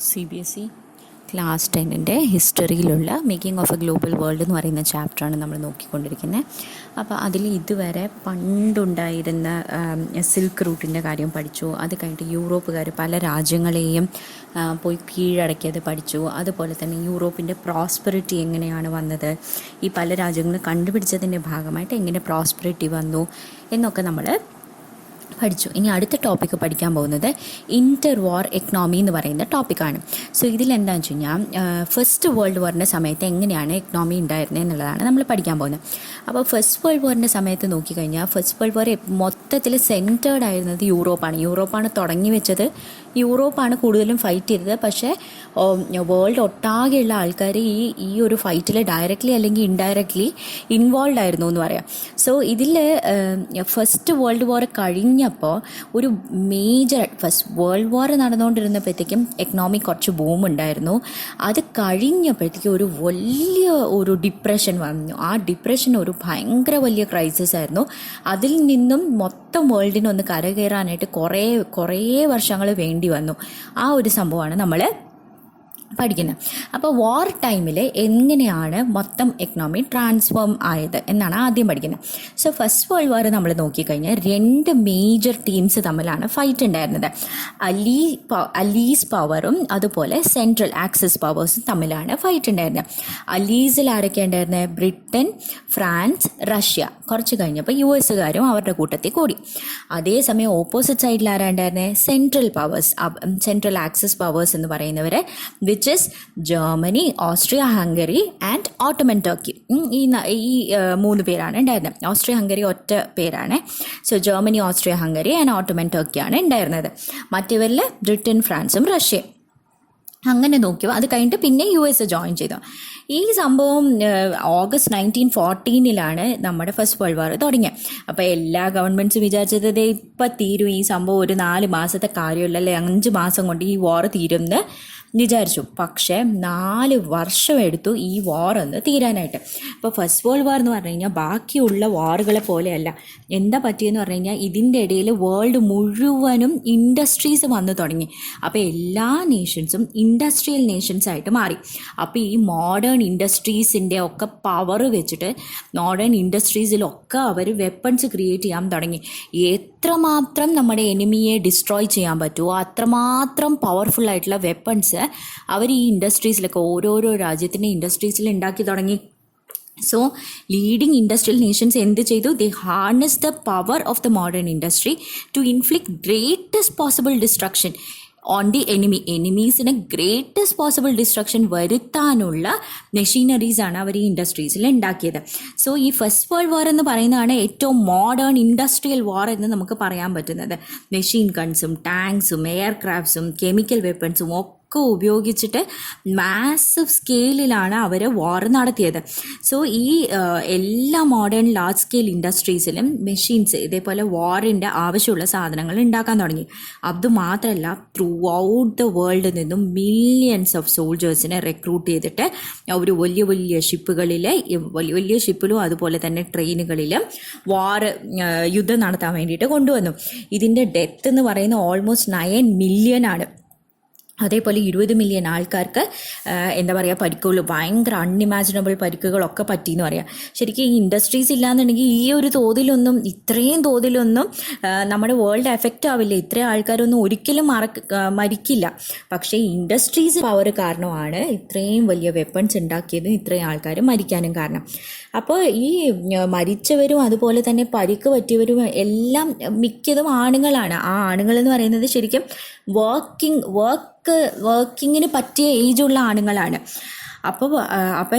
cbse class 10ൻ്റെ ഹിസ്റ്ററിയിലുള്ള making of a global world എന്ന് പറയുന്ന ചാപ്റ്ററാണ് നമ്മൾ നോക്കിക്കൊണ്ടിരിക്കുന്നത്. അപ്പോൾ അതിൽ ഇതുവരെ പണ്ടുണ്ടായിരുന്ന സിൽക്ക് റൂട്ടിൻ്റെ കാര്യം പഠിച്ചു. അത് കഴിഞ്ഞിട്ട് യൂറോപ്പുകാർ പല രാജ്യങ്ങളെയും പോയി കീഴടക്കിയത് പഠിച്ചു. അതുപോലെ തന്നെ യൂറോപ്പിൻ്റെ പ്രോസ്പെറിറ്റി എങ്ങനെയാണ് വന്നത്, ഈ പല രാജ്യങ്ങളും കണ്ടുപിടിച്ചതിൻ്റെ ഭാഗമായിട്ട് എങ്ങനെ പ്രോസ്പെറിറ്റി വന്നു എന്നൊക്കെ നമ്മൾ പഠിച്ചു. ഇനി അടുത്ത ടോപ്പിക്ക് പഠിക്കാൻ പോകുന്നത് ഇൻ്റർ വാർ എക്കണോമി എന്ന് പറയുന്ന ടോപ്പിക്കാണ്. സോ ഇതിലെന്താണെന്ന് വെച്ച് കഴിഞ്ഞാൽ ഫസ്റ്റ് വേൾഡ് വാറിൻ്റെ സമയത്ത് എങ്ങനെയാണ് എക്കണോമി ഉണ്ടായിരുന്നത് എന്നുള്ളതാണ് നമ്മൾ പഠിക്കാൻ പോകുന്നത്. അപ്പോൾ ഫസ്റ്റ് വേൾഡ് വാറിൻ്റെ സമയത്ത് നോക്കിക്കഴിഞ്ഞാൽ ഫസ്റ്റ് വേൾഡ് വാർ മൊത്തത്തിൽ സെൻറ്റേർഡ് ആയിരുന്നത് യൂറോപ്പാണ് തുടങ്ങി വെച്ചത്. യൂറോപ്പാണ് കൂടുതലും ഫൈറ്റ് ചെയ്തത്. പക്ഷേ വേൾഡ് ഒട്ടാകെയുള്ള ആൾക്കാർ ഈ ഒരു ഫൈറ്റിൽ ഡയറക്റ്റ്ലി അല്ലെങ്കിൽ ഇൻഡയറക്റ്റ്ലി ഇൻവോൾവ് ആയിരുന്നു എന്ന് പറയാം. സോ ഇതിൽ ഫസ്റ്റ് വേൾഡ് വാർ കഴിഞ്ഞപ്പോൾ ഒരു ഫസ്റ്റ് വേൾഡ് വാർ നടന്നുകൊണ്ടിരുന്നപ്പോഴത്തേക്കും എക്കണോമി കുറച്ച് ബൂം ഉണ്ടായിരുന്നു. അത് കഴിഞ്ഞപ്പോഴത്തേക്കും ഒരു ഡിപ്രഷൻ വന്നു. ആ ഡിപ്രഷൻ ഒരു ഭയങ്കര വലിയ ക്രൈസിസ് ആയിരുന്നു. അതിൽ നിന്നും മൊത്തം വേൾഡിനൊന്ന് കരകയറാനായിട്ട് കുറേ വർഷങ്ങൾ വേണ്ടി വന്നു. ആ ഒരു സംഭവമാണ് നമ്മൾ പഠിക്കുന്നത്. അപ്പോൾ വാർ ടൈമിൽ എങ്ങനെയാണ് മൊത്തം എക്കണോമി ട്രാൻസ്ഫോം ആയത് എന്നാണ് ആദ്യം പഠിക്കുന്നത്. സോ ഫസ്റ്റ് വേൾഡ് വാർ നമ്മൾ നോക്കിക്കഴിഞ്ഞാൽ 2 മേജർ ടീംസ് തമ്മിലാണ് ഫൈറ്റ് ഉണ്ടായിരുന്നത്. അലീസ് പവറും അതുപോലെ സെൻട്രൽ ആക്സിസ് പവേഴ്സും തമ്മിലാണ് ഫൈറ്റ് ഉണ്ടായിരുന്നത്. അലീസിൽ ആരൊക്കെ ഉണ്ടായിരുന്നത്? Britain, France, Russia. കുറച്ച് കഴിഞ്ഞപ്പോൾ US അവരുടെ കൂട്ടത്തിൽ കൂടി. അതേസമയം ഓപ്പോസിറ്റ് സൈഡിൽ ആരാണ്ടായിരുന്നത്? സെൻട്രൽ ആക്സിസ് പവേഴ്സ് എന്ന് പറയുന്നവർ which is Germany, Austria Hungary and Ottoman Turkey. ഈ 3 പേരാണ് ഉണ്ടായിരുന്നത്. ഓസ്ട്രിയ ഹംഗറി ഒറ്റ പേരാണ്. So Germany, Austria Hungary and Ottoman ടർക്കിയാണ് ഉണ്ടായിരുന്നത്. മറ്റവരിൽ ബ്രിട്ടൻ, ഫ്രാൻസും റഷ്യയും. അങ്ങനെ നോക്കിയോ. അത് കഴിഞ്ഞിട്ട് പിന്നെ US ജോയിൻ ചെയ്തു. ഈ സംഭവം ഓഗസ്റ്റ് 1914 നമ്മുടെ ഫസ്റ്റ് വേൾഡ് വാർ തുടങ്ങിയത്. അപ്പോൾ എല്ലാ ഗവൺമെൻറ്റ്സും വിചാരിച്ചത് ഇപ്പം തീരും, ഈ സംഭവം ഒരു 4 മാസത്തെ കാര്യമില്ല, അല്ലെ 5 മാസം കൊണ്ട് ഈ വാർ തീരുമെന്ന് വിചാരിച്ചു. പക്ഷേ 4 വർഷം എടുത്തു ഈ വാർ ഒന്ന് തീരാനായിട്ട്. അപ്പോൾ ഫസ്റ്റ് വേൾഡ് വാർ എന്ന് പറഞ്ഞു കഴിഞ്ഞാൽ ബാക്കിയുള്ള വാറുകളെ പോലെയല്ല. എന്താ പറ്റിയെന്ന് പറഞ്ഞു കഴിഞ്ഞാൽ ഇതിൻ്റെ ഇടയിൽ വേൾഡ് മുഴുവനും ഇൻഡസ്ട്രീസ് വന്നു തുടങ്ങി. അപ്പോൾ എല്ലാ നേഷൻസും ഇൻഡസ്ട്രിയൽ നേഷൻസ് ആയിട്ട് മാറി. അപ്പോൾ ഈ മോഡേൺ ഇൻഡസ്ട്രീസിൻ്റെ ഒക്കെ പവർ വെച്ചിട്ട് മോഡേൺ ഇൻഡസ്ട്രീസിലൊക്കെ അവർ വെപ്പൺസ് ക്രിയേറ്റ് ചെയ്യാൻ തുടങ്ങി. എത്രമാത്രം നമ്മുടെ എനിമിയെ ഡിസ്ട്രോയ് ചെയ്യാൻ പറ്റുമോ അത്രമാത്രം പവർഫുൾ ആയിട്ടുള്ള വെപ്പൺസ് അവർ ഈ ഇൻഡസ്ട്രീസിലൊക്കെ ഓരോരോ രാജ്യത്തിൻ്റെ ഇൻഡസ്ട്രീസിൽ ഉണ്ടാക്കി തുടങ്ങി. സോ ലീഡിങ് ഇൻഡസ്ട്രിയൽ നേഷൻസ് എന്ത് ചെയ്തു? They harness the power of the modern industry to inflict greatest possible destruction on the എനിമീസിന് ഗ്രേറ്റസ്റ്റ് പോസിബിൾ ഡിസ്ട്രക്ഷൻ വരുത്താനുള്ള മെഷീനറീസാണ് അവർ ഈ ഇൻഡസ്ട്രീസിൽ ഉണ്ടാക്കിയത്. സോ ഈ ഫസ്റ്റ് വേൾഡ് വാർ എന്ന് പറയുന്നതാണ് ഏറ്റവും മോഡേൺ ഇൻഡസ്ട്രിയൽ വാർ എന്ന് നമുക്ക് പറയാൻ പറ്റുന്നത്. മെഷീൻ ഗൺസും ടാങ്ക്സും എയർക്രാഫ്റ്റ്സും കെമിക്കൽ വെപ്പൺസും ഒക്കെ ഉപയോഗിച്ചിട്ട് മാസീവ് സ്കെയിലിലാണ് അവർ വാർ നടത്തിയത്. സോ ഈ എല്ലാ മോഡേൺ ലാർജ് സ്കെയിൽ ഇൻഡസ്ട്രീസിലും മെഷീൻസ് ഇതേപോലെ വാറിൻ്റെ ആവശ്യമുള്ള സാധനങ്ങൾ ഉണ്ടാക്കാൻ തുടങ്ങി. അതുമാത്രമല്ല ത്രൂ ഔട്ട് ദ വേൾഡിൽ നിന്നും മില്യൺസ് ഓഫ് സോൾജേഴ്സിനെ റിക്രൂട്ട് ചെയ്തിട്ട് അവർ വലിയ ഷിപ്പിലും അതുപോലെ തന്നെ ട്രെയിനുകളിലും യുദ്ധം നടത്താൻ വേണ്ടിയിട്ട് കൊണ്ടുവന്നു. ഇതിൻ്റെ ഡെത്ത് എന്ന് പറയുന്നത് ഓൾമോസ്റ്റ് 9 മില്യൺ ആണ്. അതേപോലെ 20 മില്യൺ ആൾക്കാർക്ക് പരിക്കുകൾ, ഭയങ്കര അൺഇമാജിനബിൾ പരിക്കുകളൊക്കെ പറ്റിയെന്ന് പറയാം. ശരിക്കും ഈ ഇൻഡസ്ട്രീസ് ഇല്ലാന്നുണ്ടെങ്കിൽ ഇത്രയും തോതിലൊന്നും നമ്മുടെ വേൾഡ് എഫക്റ്റ് ആവില്ല. ഇത്രയും ആൾക്കാരൊന്നും ഒരിക്കലും മരിക്കില്ല. പക്ഷേ ഇൻഡസ്ട്രീസ് പവർ കാരണമാണ് ഇത്രയും വലിയ വെപ്പൺസ് ഉണ്ടാക്കിയതും ഇത്രയും ആൾക്കാർ മരിക്കാനും കാരണം. അപ്പോൾ ഈ മരിച്ചവരും അതുപോലെ തന്നെ പരിക്ക് പറ്റിയവരും എല്ലാം മിക്കതും ആണുങ്ങളാണ്. ആ ആണുങ്ങളെന്ന് പറയുന്നത് ശരിക്കും വർക്കിങ്ങിന് പറ്റിയ ഏജുള്ള ആണുങ്ങളാണ്. അപ്പോൾ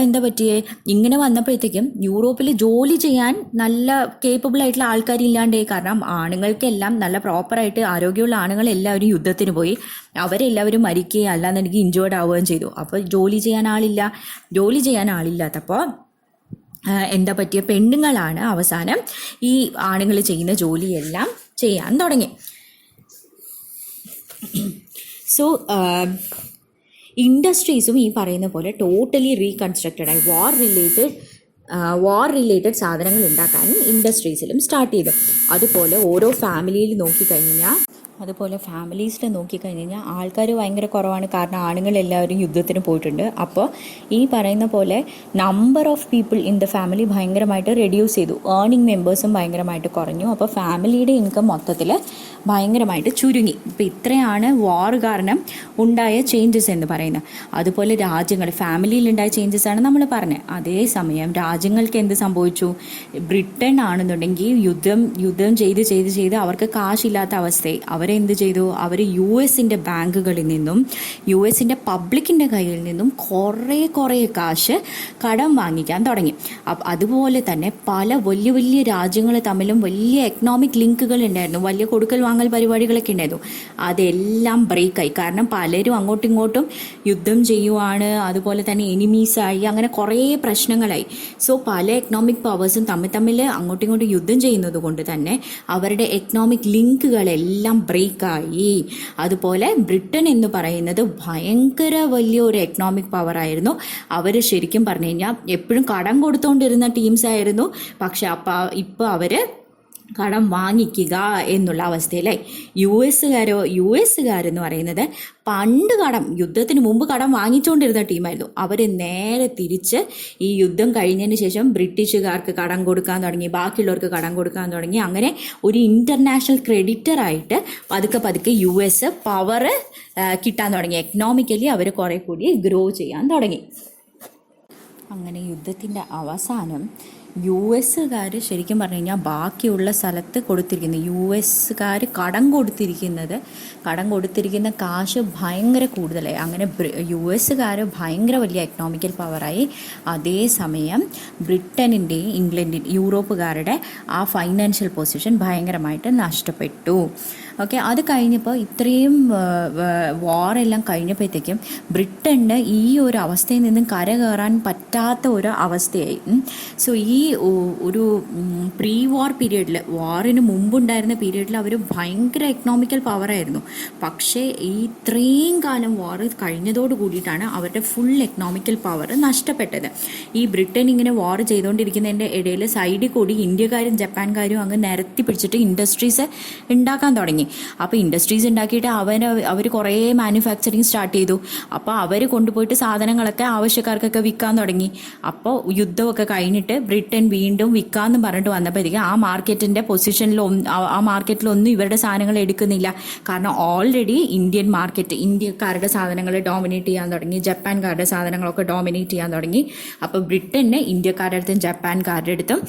എന്താ പറ്റിയേ? ഇങ്ങനെ വന്നപ്പോഴത്തേക്കും യൂറോപ്പിൽ ജോലി ചെയ്യാൻ നല്ല കേപ്പബിൾ ആയിട്ടുള്ള ആൾക്കാരില്ലാണ്ടേ. കാരണം ആണുങ്ങൾക്കെല്ലാം നല്ല പ്രോപ്പറായിട്ട് ആരോഗ്യമുള്ള ആണുങ്ങൾ എല്ലാവരും യുദ്ധത്തിന് പോയി. അവരെല്ലാവരും മരിക്കുകയും അല്ലാന്നുണ്ടെങ്കിൽ ഇഞ്ചേർഡ് ആവുകയും ചെയ്തു. അപ്പോൾ ജോലി ചെയ്യാൻ ആളില്ലാത്തപ്പോൾ എന്താ പറ്റിയ? പെണ്ണുങ്ങളാണ് അവസാനം ഈ ആണുങ്ങൾ ചെയ്യുന്ന ജോലിയെല്ലാം ചെയ്യാൻ തുടങ്ങി. സോ ഇൻഡസ്ട്രീസും ഈ പറയുന്ന പോലെ ടോട്ടലി റീകൺസ്ട്രക്റ്റഡായി വാർ റിലേറ്റഡ് സാധനങ്ങൾ ഉണ്ടാക്കാനും ഇൻഡസ്ട്രീസിലും സ്റ്റാർട്ട് ചെയ്തു. അതുപോലെ ഓരോ ഫാമിലിയിൽ നോക്കിക്കഴിഞ്ഞാൽ അതുപോലെ ഫാമിലീസിൽ നോക്കിക്കഴിഞ്ഞ് കഴിഞ്ഞാൽ ആൾക്കാർ ഭയങ്കര കുറവാണ്, കാരണം ആണുങ്ങളെല്ലാവരും യുദ്ധത്തിന് പോയിട്ടുണ്ട്. അപ്പോൾ ഈ പറയുന്ന പോലെ number of people in the family ഭയങ്കരമായിട്ട് റെഡ്യൂസ് ചെയ്തു, ഏർണിംഗ് മെമ്പേഴ്സും ഭയങ്കരമായിട്ട് കുറഞ്ഞു. അപ്പോൾ ഫാമിലിയുടെ ഇൻകം മൊത്തത്തിൽ ഭയങ്കരമായിട്ട് ചുരുങ്ങി. ഇപ്പോൾ ഇത്രയാണ് വാർ കാരണം ഉണ്ടായ ചേഞ്ചസ് എന്ന് പറയുന്നത്. അതുപോലെ രാജ്യങ്ങൾ ഫാമിലിയിലുണ്ടായ ചേഞ്ചസ് ആണ് നമ്മൾ പറഞ്ഞത്. അതേസമയം രാജ്യങ്ങൾക്ക് എന്ത് സംഭവിച്ചു? ബ്രിട്ടൻ ആണെന്നുണ്ടെങ്കിൽ യുദ്ധം ചെയ്ത് അവർക്ക് കാശില്ലാത്ത അവസ്ഥയായി. അവരെന്ത് ചെയ്തു? അവർ യു എസിൻ്റെ ബാങ്കുകളിൽ നിന്നും യു എസിൻ്റെ പബ്ലിക്കിൻ്റെ കയ്യിൽ നിന്നും കുറേ കാശ് കടം വാങ്ങിക്കാൻ തുടങ്ങി. അതുപോലെ തന്നെ പല വലിയ വലിയ രാജ്യങ്ങൾ തമ്മിലും വലിയ എക്കണോമിക് ലിങ്കുകൾ ഉണ്ടായിരുന്നു, വലിയ കൊടുക്കൽ വാങ്ങൽ പരിപാടികളൊക്കെ ഉണ്ടായിരുന്നു. അതെല്ലാം ബ്രേക്കായി. കാരണം പലരും അങ്ങോട്ടും ഇങ്ങോട്ടും യുദ്ധം ചെയ്യുവാണ്, അതുപോലെ തന്നെ എനിമീസായി, അങ്ങനെ കുറേ പ്രശ്നങ്ങളായി. സോ പല എക്കണോമിക് പവേഴ്സും തമ്മിൽ അങ്ങോട്ടും ഇങ്ങോട്ടും യുദ്ധം ചെയ്യുന്നത് കൊണ്ട് തന്നെ അവരുടെ എക്കണോമിക് ലിങ്കുകളെല്ലാം ബ്രേക്കായി. അതുപോലെ ബ്രിട്ടൻ എന്ന് പറയുന്നത് ഭയങ്കര വലിയ ഒരു എക്കണോമിക് പവർ ആയിരുന്നു. അവർ ശരിക്കും പറഞ്ഞു കഴിഞ്ഞാൽ എപ്പോഴും കടം കൊടുത്തുകൊണ്ടിരുന്ന ടീംസ് ആയിരുന്നു. പക്ഷെ ഇപ്പോൾ അവർ കടം വാങ്ങിക്കുക എന്നുള്ള അവസ്ഥയിലായി. യു എസ്സുകാരെന്ന് പറയുന്നത് പണ്ട് യുദ്ധത്തിന് മുമ്പ് കടം വാങ്ങിച്ചുകൊണ്ടിരുന്ന ടീമായിരുന്നു. അവർ നേരെ തിരിച്ച് ഈ യുദ്ധം കഴിഞ്ഞതിന് ശേഷം ബ്രിട്ടീഷുകാർക്ക് കടം കൊടുക്കാൻ തുടങ്ങി, ബാക്കിയുള്ളവർക്ക് കടം കൊടുക്കാൻ തുടങ്ങി. അങ്ങനെ ഒരു ഇൻ്റർനാഷണൽ ക്രെഡിറ്ററായിട്ട് പതുക്കെ യു എസ് പവർ കിട്ടാൻ തുടങ്ങി. എക്കണോമിക്കലി അവർ കുറേ കൂടി ഗ്രോ ചെയ്യാൻ തുടങ്ങി. അങ്ങനെ യുദ്ധത്തിൻ്റെ അവസാനം യു എസ്സുകാർ ശരിക്കും പറഞ്ഞു കഴിഞ്ഞാൽ ബാക്കിയുള്ള സ്ഥലത്ത് കൊടുത്തിരിക്കുന്നത്, യു എസ്സുകാർ കടം കൊടുത്തിരിക്കുന്ന കാശ് ഭയങ്കര കൂടുതലായി. അങ്ങനെ യു എസ്സുകാർ ഭയങ്കര വലിയ എക്കണോമിക്കൽ പവറായി. അതേസമയം ബ്രിട്ടനിൻ്റെയും യൂറോപ്പുകാരുടെ ആ ഫൈനാൻഷ്യൽ പൊസിഷൻ ഭയങ്കരമായിട്ട് നഷ്ടപ്പെട്ടു. ഓക്കെ, അത് കഴിഞ്ഞപ്പോൾ ഇത്രയും വാറെല്ലാം കഴിഞ്ഞപ്പോഴത്തേക്കും ബ്രിട്ടന് ഈ ഒരു അവസ്ഥയിൽ നിന്നും കരകയറാൻ പറ്റാത്ത ഒരു അവസ്ഥയായി. സോ ഈ ഒരു പ്രീ വാർ പീരീഡിൽ, വാറിന് മുമ്പുണ്ടായിരുന്ന പീരീഡിൽ അവർ ഭയങ്കര എക്കണോമിക്കൽ പവറായിരുന്നു. പക്ഷേ ഈ ഇത്രയും കാലം വാർ കഴിഞ്ഞതോട് കൂടിയിട്ടാണ് അവരുടെ ഫുൾ എക്കണോമിക്കൽ പവർ നഷ്ടപ്പെട്ടത്. ഈ ബ്രിട്ടൻ ഇങ്ങനെ വാർ ചെയ്തുകൊണ്ടിരിക്കുന്നതിൻ്റെ ഇടയിൽ സൈഡിൽ കൂടി ഇന്ത്യക്കാരും ജപ്പാൻകാരും അങ്ങ് നിരത്തി പിടിച്ചിട്ട് ഇൻഡസ്ട്രീസ് ഉണ്ടാക്കാൻ തുടങ്ങി. അപ്പോൾ ഇൻഡസ്ട്രീസ് ഉണ്ടാക്കിയിട്ട് അവർ കുറേ മാനുഫാക്ചറിങ് സ്റ്റാർട്ട് ചെയ്തു. അപ്പോൾ അവർ കൊണ്ടുപോയിട്ട് സാധനങ്ങളൊക്കെ ആവശ്യക്കാർക്കൊക്കെ വിൽക്കാൻ തുടങ്ങി. അപ്പോൾ യുദ്ധമൊക്കെ കഴിഞ്ഞിട്ട് ബ്രിട്ടൻ വീണ്ടും വിൽക്കാമെന്ന് പറഞ്ഞിട്ട് വന്നപ്പോഴത്തേക്കും ആ മാർക്കറ്റിലൊന്നും ഇവരുടെ സാധനങ്ങൾ എടുക്കുന്നില്ല. കാരണം ഓൾറെഡി ഇന്ത്യക്കാരുടെ സാധനങ്ങൾ ഡോമിനേറ്റ് ചെയ്യാൻ തുടങ്ങി, ജപ്പാൻകാരുടെ സാധനങ്ങളൊക്കെ ഡോമിനേറ്റ് ചെയ്യാൻ തുടങ്ങി. അപ്പോൾ ബ്രിട്ടന് ഇന്ത്യക്കാരുടെ അടുത്തും ജപ്പാൻകാരുടെ അടുത്തും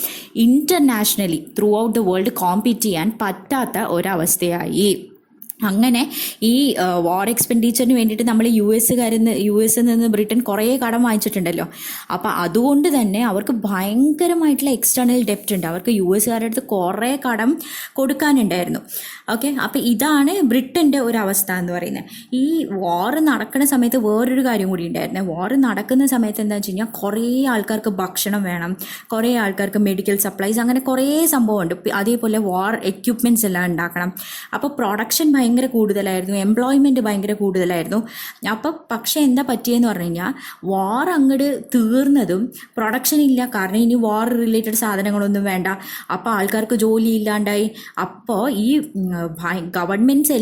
internationally through out the world compete ചെയ്യാൻ പറ്റാത്ത ഒരവസ്ഥയായി. അങ്ങനെ ഈ വാർ എക്സ്പെൻഡിച്ചറിന് വേണ്ടിയിട്ട് നമ്മൾ യു എസിൽ നിന്ന് ബ്രിട്ടൻ കുറേ കടം വാങ്ങിച്ചിട്ടുണ്ടല്ലോ. അപ്പോൾ അതുകൊണ്ട് തന്നെ അവർക്ക് ഭയങ്കരമായിട്ടുള്ള എക്സ്റ്റേണൽ ഡെപ്റ്റ് ഉണ്ട്. അവർക്ക് യു എസ്സുകാരുടെ അടുത്ത് കുറേ കടം കൊടുക്കാനുണ്ടായിരുന്നു. ഓക്കെ, അപ്പോൾ ഇതാണ് ബ്രിട്ടൻ്റെ ഒരു അവസ്ഥ എന്ന് പറയുന്നത്. ഈ വാർ നടക്കുന്ന സമയത്ത് വേറൊരു കാര്യം കൂടി ഉണ്ടായിരുന്നു. വാർ നടക്കുന്ന സമയത്ത് എന്താണെന്ന് വെച്ച് കഴിഞ്ഞാൽ കുറേ ആൾക്കാർക്ക് ഭക്ഷണം വേണം, കുറേ ആൾക്കാർക്ക് മെഡിക്കൽ സപ്ലൈസ്, അങ്ങനെ കുറേ സംഭവമുണ്ട്. അതേപോലെ വാർ എക്യുപ്മെൻറ്റ്സ് എല്ലാം ഉണ്ടാക്കണം. അപ്പോൾ പ്രൊഡക്ഷൻ ഭയങ്കര കൂടുതലായിരുന്നു, എംപ്ലോയ്മെൻറ്റ് ഭയങ്കര കൂടുതലായിരുന്നു. അപ്പോൾ പക്ഷേ എന്താ പറ്റിയെന്ന് പറഞ്ഞു കഴിഞ്ഞാൽ വാർ അങ്ങോട്ട് തീർന്നതും പ്രൊഡക്ഷൻ ഇല്ല. കാരണം ഇനി വാർ റിലേറ്റഡ് സാധനങ്ങളൊന്നും വേണ്ട. അപ്പോൾ ആൾക്കാർക്ക് ജോലി ഇല്ലാണ്ടായി. അപ്പോൾ ഈ ഗവൺമെൻറ്റ്സ്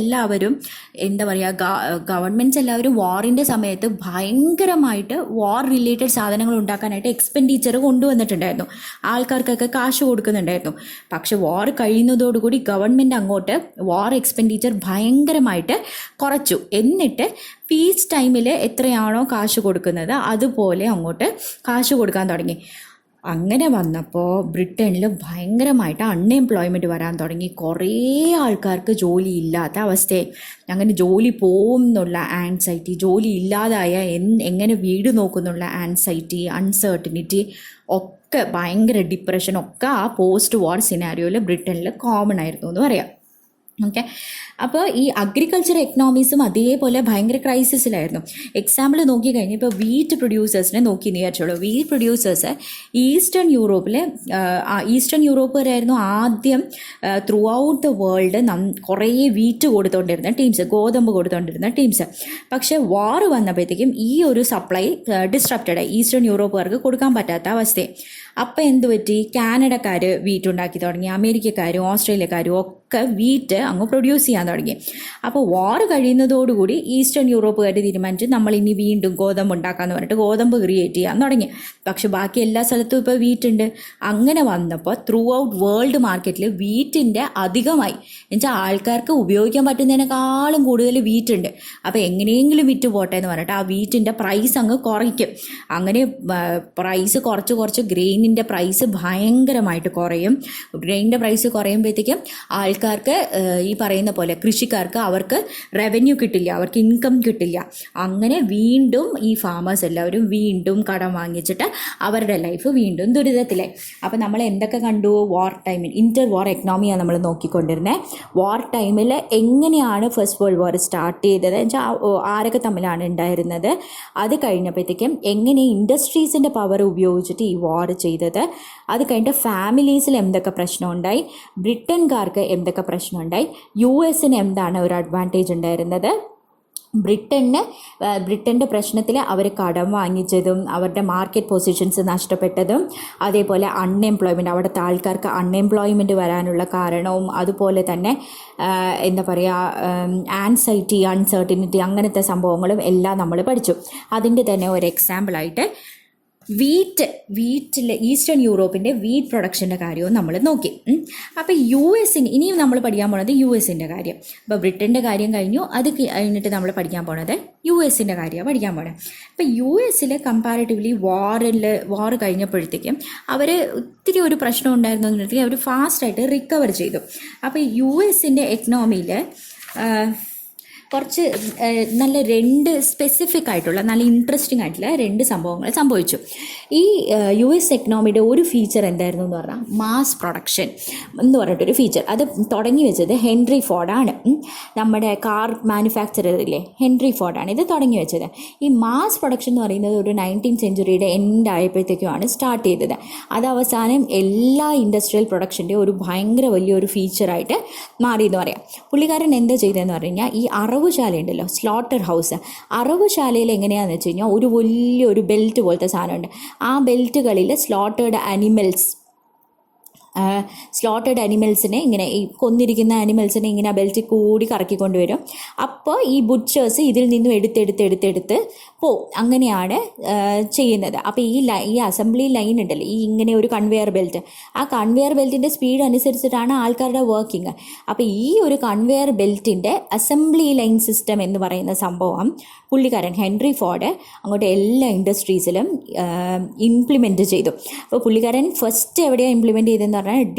എല്ലാവരും വാറിൻ്റെ സമയത്ത് ഭയങ്കരമായിട്ട് വാർ റിലേറ്റഡ് സാധനങ്ങൾ ഉണ്ടാക്കാനായിട്ട് എക്സ്പെൻഡിച്ചർ കൊണ്ടുവന്നിട്ടുണ്ടായിരുന്നു. ആൾക്കാർക്കൊക്കെ കാശ് കൊടുക്കുന്നുണ്ടായിരുന്നു. പക്ഷെ വാർ കഴിയുന്നതോടുകൂടി ഗവൺമെൻറ് അങ്ങോട്ട് വാർ എക്സ്പെൻഡിച്ചർ ഭയങ്കരമായിട്ട് കുറച്ചു. എന്നിട്ട് പീസ് ടൈമിൽ എത്രയാണോ കാശ് കൊടുക്കുന്നത് അതുപോലെ അങ്ങോട്ട് കാശ് കൊടുക്കാൻ തുടങ്ങി. അങ്ങനെ വന്നപ്പോൾ ബ്രിട്ടനിൽ ഭയങ്കരമായിട്ട് അൺഎംപ്ലോയ്മെൻറ്റ് വരാൻ തുടങ്ങി. കുറേ ആൾക്കാർക്ക് ജോലി ഇല്ലാത്ത അവസ്ഥയായി. അങ്ങനെ ജോലി പോവും എന്നുള്ള ആൻസൈറ്റി, ജോലി ഇല്ലാതായ എങ്ങനെ വീട് നോക്കുന്നുള്ള ആൻസൈറ്റി, അൺസർട്ടനിറ്റി ഒക്കെ, ഭയങ്കര ഡിപ്രഷനൊക്കെ ആ പോസ്റ്റ് വാർ സിനാരിയോയിൽ ബ്രിട്ടനിൽ കോമൺ ആയിരുന്നു എന്ന് പറയാം. ഓക്കെ, അപ്പോൾ ഈ അഗ്രികൾച്ചർ എക്കണോമീസും അതേപോലെ ഭയങ്കര ക്രൈസിസിലായിരുന്നു. എക്സാമ്പിൾ നോക്കിക്കഴിഞ്ഞാൽ ഇപ്പോൾ വീറ്റ് പ്രൊഡ്യൂസേഴ്സിനെ നോക്കിയെന്ന് വിചാരിച്ചോളൂ. വീറ്റ് പ്രൊഡ്യൂസേഴ്സ് ഈസ്റ്റേൺ യൂറോപ്പുകാരായിരുന്നു ആദ്യം ത്രൂ ഔട്ട് ദ വേൾഡ് കുറേ വീറ്റ് കൊടുത്തുകൊണ്ടിരുന്ന ടീംസ്, ഗോതമ്പ് കൊടുത്തുകൊണ്ടിരുന്ന ടീംസ്. പക്ഷേ വാർ വന്നപ്പോഴത്തേക്കും ഈ ഒരു സപ്ലൈ ഡിസ്ട്രപ്റ്റഡായി, ഈസ്റ്റേൺ യൂറോപ്പുകാർക്ക് കൊടുക്കാൻ പറ്റാത്ത അവസ്ഥയെ. അപ്പോൾ എന്ത് പറ്റി? കാനഡക്കാർ വീറ്റ് ഉണ്ടാക്കി തുടങ്ങി, അമേരിക്കക്കാരും ഓസ്ട്രേലിയക്കാരും ഒക്കെ വീറ്റ് അങ്ങ് പ്രൊഡ്യൂസ് ചെയ്യാൻ തുടങ്ങി. അപ്പോൾ വാർ കഴിയുന്നതോടുകൂടി ഈസ്റ്റേൺ യൂറോപ്പുകാർ തീരുമാനിച്ചു നമ്മൾ ഇനി വീണ്ടും ഗോതമ്പ് ഉണ്ടാക്കാമെന്ന് പറഞ്ഞിട്ട് ഗോതമ്പ് ക്രിയേറ്റ് ചെയ്യാൻ തുടങ്ങി. പക്ഷെ ബാക്കി എല്ലാ സ്ഥലത്തും ഇപ്പോൾ വീറ്റ് ഉണ്ട്. അങ്ങനെ വന്നപ്പോൾ ത്രൂ ഔട്ട് വേൾഡ് മാർക്കറ്റിൽ വീറ്റിൻ്റെ അധികമായി, എന്നുവെച്ചാൽ ആൾക്കാർക്ക് ഉപയോഗിക്കാൻ പറ്റുന്നതിനേക്കാളും കൂടുതൽ വീറ്റ് ഉണ്ട്. അപ്പോൾ എങ്ങനെയെങ്കിലും വിറ്റ് പോട്ടെ എന്ന് പറഞ്ഞിട്ട് ആ വീറ്റിൻ്റെ പ്രൈസ് അങ്ങ് കുറയ്ക്കും. അങ്ങനെ പ്രൈസ് കുറച്ച് ഗ്രെയിനിൻ്റെ പ്രൈസ് ഭയങ്കരമായിട്ട് കുറയും. ഗ്രെയിനിൻ്റെ പ്രൈസ് കുറയുമ്പോഴത്തേക്കും ആൾക്കാർക്ക് ഈ പറയുന്ന പോലെ കൃഷിക്കാർക്ക് അവർക്ക് റവന്യൂ കിട്ടില്ല, അവർക്ക് ഇൻകം കിട്ടില്ല. അങ്ങനെ വീണ്ടും ഈ ഫാമേഴ്സ് എല്ലാവരും വീണ്ടും കടം വാങ്ങിച്ചിട്ട് അവരുടെ ലൈഫ് വീണ്ടും ദുരിതത്തിലായി. അപ്പോൾ നമ്മൾ എന്തൊക്കെ കണ്ടു? വാർ ടൈമിൽ ഇൻ്റർ വാർ എക്കണോമിയാണ് നമ്മൾ നോക്കിക്കൊണ്ടിരുന്നത്. വാർ ടൈമിൽ എങ്ങനെയാണ് ഫസ്റ്റ് വേൾഡ് വാർ സ്റ്റാർട്ട് ചെയ്തത്, വെച്ചാൽ ആരൊക്കെ തമ്മിലാണ് ഉണ്ടായിരുന്നത്, അത് കഴിഞ്ഞപ്പോഴത്തേക്കും എങ്ങനെ ഇൻഡസ്ട്രീസിൻ്റെ പവർ ഉപയോഗിച്ചിട്ട് ഈ വാർ ചെയ്തത്, അത് കഴിഞ്ഞിട്ട് ഫാമിലീസിൽ എന്തൊക്കെ പ്രശ്നമുണ്ടായി, ബ്രിട്ടൻകാർക്ക് എന്തൊക്കെ പ്രശ്നമുണ്ടായി, US എന്താണ് ഒരു അഡ്വാൻറ്റേജ് ഉണ്ടായിരുന്നത്, ബ്രിട്ടൻ്റെ പ്രശ്നത്തിൽ അവർ കടം വാങ്ങിച്ചതും അവരുടെ മാർക്കറ്റ് പൊസിഷൻസ് നഷ്ടപ്പെട്ടതും, അതേപോലെ അൺഎംപ്ലോയ്മെൻറ്റ്, അവിടുത്തെ ആൾക്കാർക്ക് അൺഎംപ്ലോയ്മെൻറ്റ് വരാനുള്ള കാരണവും, അതുപോലെ തന്നെ എന്താ പറയുക ആൻസൈറ്റി, അൺസർട്ടിനിറ്റി, അങ്ങനത്തെ സംഭവങ്ങളും എല്ലാം നമ്മൾ പഠിച്ചു. അതിൻ്റെ തന്നെ ഒരു എക്സാമ്പിളായിട്ട് വീറ്റിൽ ഈസ്റ്റേൺ യൂറോപ്പിൻ്റെ വീറ്റ് പ്രൊഡക്ഷൻ്റെ കാര്യവും നമ്മൾ നോക്കി. അപ്പോൾ ഇനിയും നമ്മൾ പഠിക്കാൻ പോണത് US കാര്യം. അപ്പോൾ ബ്രിട്ടൻ്റെ കാര്യം കഴിഞ്ഞു, അത് കഴിഞ്ഞിട്ട് നമ്മൾ പഠിക്കാൻ പോണത് US കാര്യമാണ് പഠിക്കാൻ പോണത്. അപ്പോൾ US കമ്പാരിറ്റീവ്ലി വാർ കഴിഞ്ഞപ്പോഴത്തേക്കും അവർ ഒത്തിരി ഒരു പ്രശ്നം ഉണ്ടായിരുന്നു എന്നുണ്ടെങ്കിൽ അവർ ഫാസ്റ്റായിട്ട് റിക്കവർ ചെയ്തു. അപ്പോൾ US എക്കണോമിയിൽ കുറച്ച് നല്ല രണ്ട് സ്പെസിഫിക് ആയിട്ടുള്ള നല്ല ഇൻട്രസ്റ്റിംഗ് ആയിട്ടുള്ള രണ്ട് സംഭവങ്ങൾ സംഭവിച്ചു. ഈ US എക്കണോമിയുടെ ഒരു ഫീച്ചർ എന്തായിരുന്നു എന്ന് പറഞ്ഞാൽ മാസ് പ്രൊഡക്ഷൻ എന്ന് പറഞ്ഞിട്ടൊരു ഫീച്ചർ. അത് തുടങ്ങി വെച്ചത് ഹെൻറി ഫോർഡാണ്. നമ്മുടെ കാർ മാനുഫാക്ചററില്ലേ ഹെൻറി ഫോർഡാണ് ഇത് തുടങ്ങി വെച്ചത്. ഈ മാസ് പ്രൊഡക്ഷൻ എന്ന് പറയുന്നത് ഒരു 19th സെഞ്ച്വറിയുടെ എൻഡ് ആയപ്പോഴത്തേക്കുമാണ് സ്റ്റാർട്ട് ചെയ്തത്. അത് അവസാനം എല്ലാ ഇൻഡസ്ട്രിയൽ പ്രൊഡക്ഷൻ്റെ ഒരു ഭയങ്കര വലിയൊരു ഫീച്ചറായിട്ട് മാറിയെന്ന് പറയാം. പുള്ളിക്കാരൻ എന്താ ചെയ്തതെന്ന് പറഞ്ഞു കഴിഞ്ഞാൽ ഈ അറവുശാല ഉണ്ടല്ലോ, സ്ലോട്ടർ ഹൗസ്, അറവുശാലയിൽ എങ്ങനെയാണെന്ന് വെച്ച് കഴിഞ്ഞാൽ ഒരു വലിയൊരു ബെൽറ്റ് പോലത്തെ സാധനമുണ്ട്. ആ ബെൽറ്റുകളിൽ സ്ലോട്ടേഡ് അനിമൽസിനെ ഇങ്ങനെ ഈ കൊന്നിരിക്കുന്ന അനിമൽസിനെ ഇങ്ങനെ ആ ബെൽറ്റിൽ കൂടി കറക്കിക്കൊണ്ട് വരും. അപ്പോൾ ഈ ബുച്ചേഴ്സ് ഇതിൽ നിന്നും എടുത്ത് പോവും. അങ്ങനെയാണ് ചെയ്യുന്നത്. അപ്പോൾ ഈ അസംബ്ലി ലൈൻ ഉണ്ടല്ലോ, ഈ ഇങ്ങനെ ഒരു കൺവെയർ ബെൽറ്റ്, ആ കൺവെയർ ബെൽറ്റിൻ്റെ സ്പീഡ് അനുസരിച്ചിട്ടാണ് ആൾക്കാരുടെ വർക്കിംഗ്. അപ്പോൾ ഈ ഒരു കൺവെയർ ബെൽറ്റിൻ്റെ അസംബ്ലി ലൈൻ സിസ്റ്റം എന്ന് പറയുന്ന സംഭവം പുള്ളിക്കാരൻ ഹെൻറി ഫോർഡ് അങ്ങോട്ട് എല്ലാ ഇൻഡസ്ട്രീസിലും ഇംപ്ലിമെൻറ്റ് ചെയ്തു. അപ്പോൾ പുള്ളിക്കാരൻ ഫസ്റ്റ് എവിടെയാണ് ഇംപ്ലിമെൻറ്റ് ചെയ്തതെന്ന് പറഞ്ഞാൽ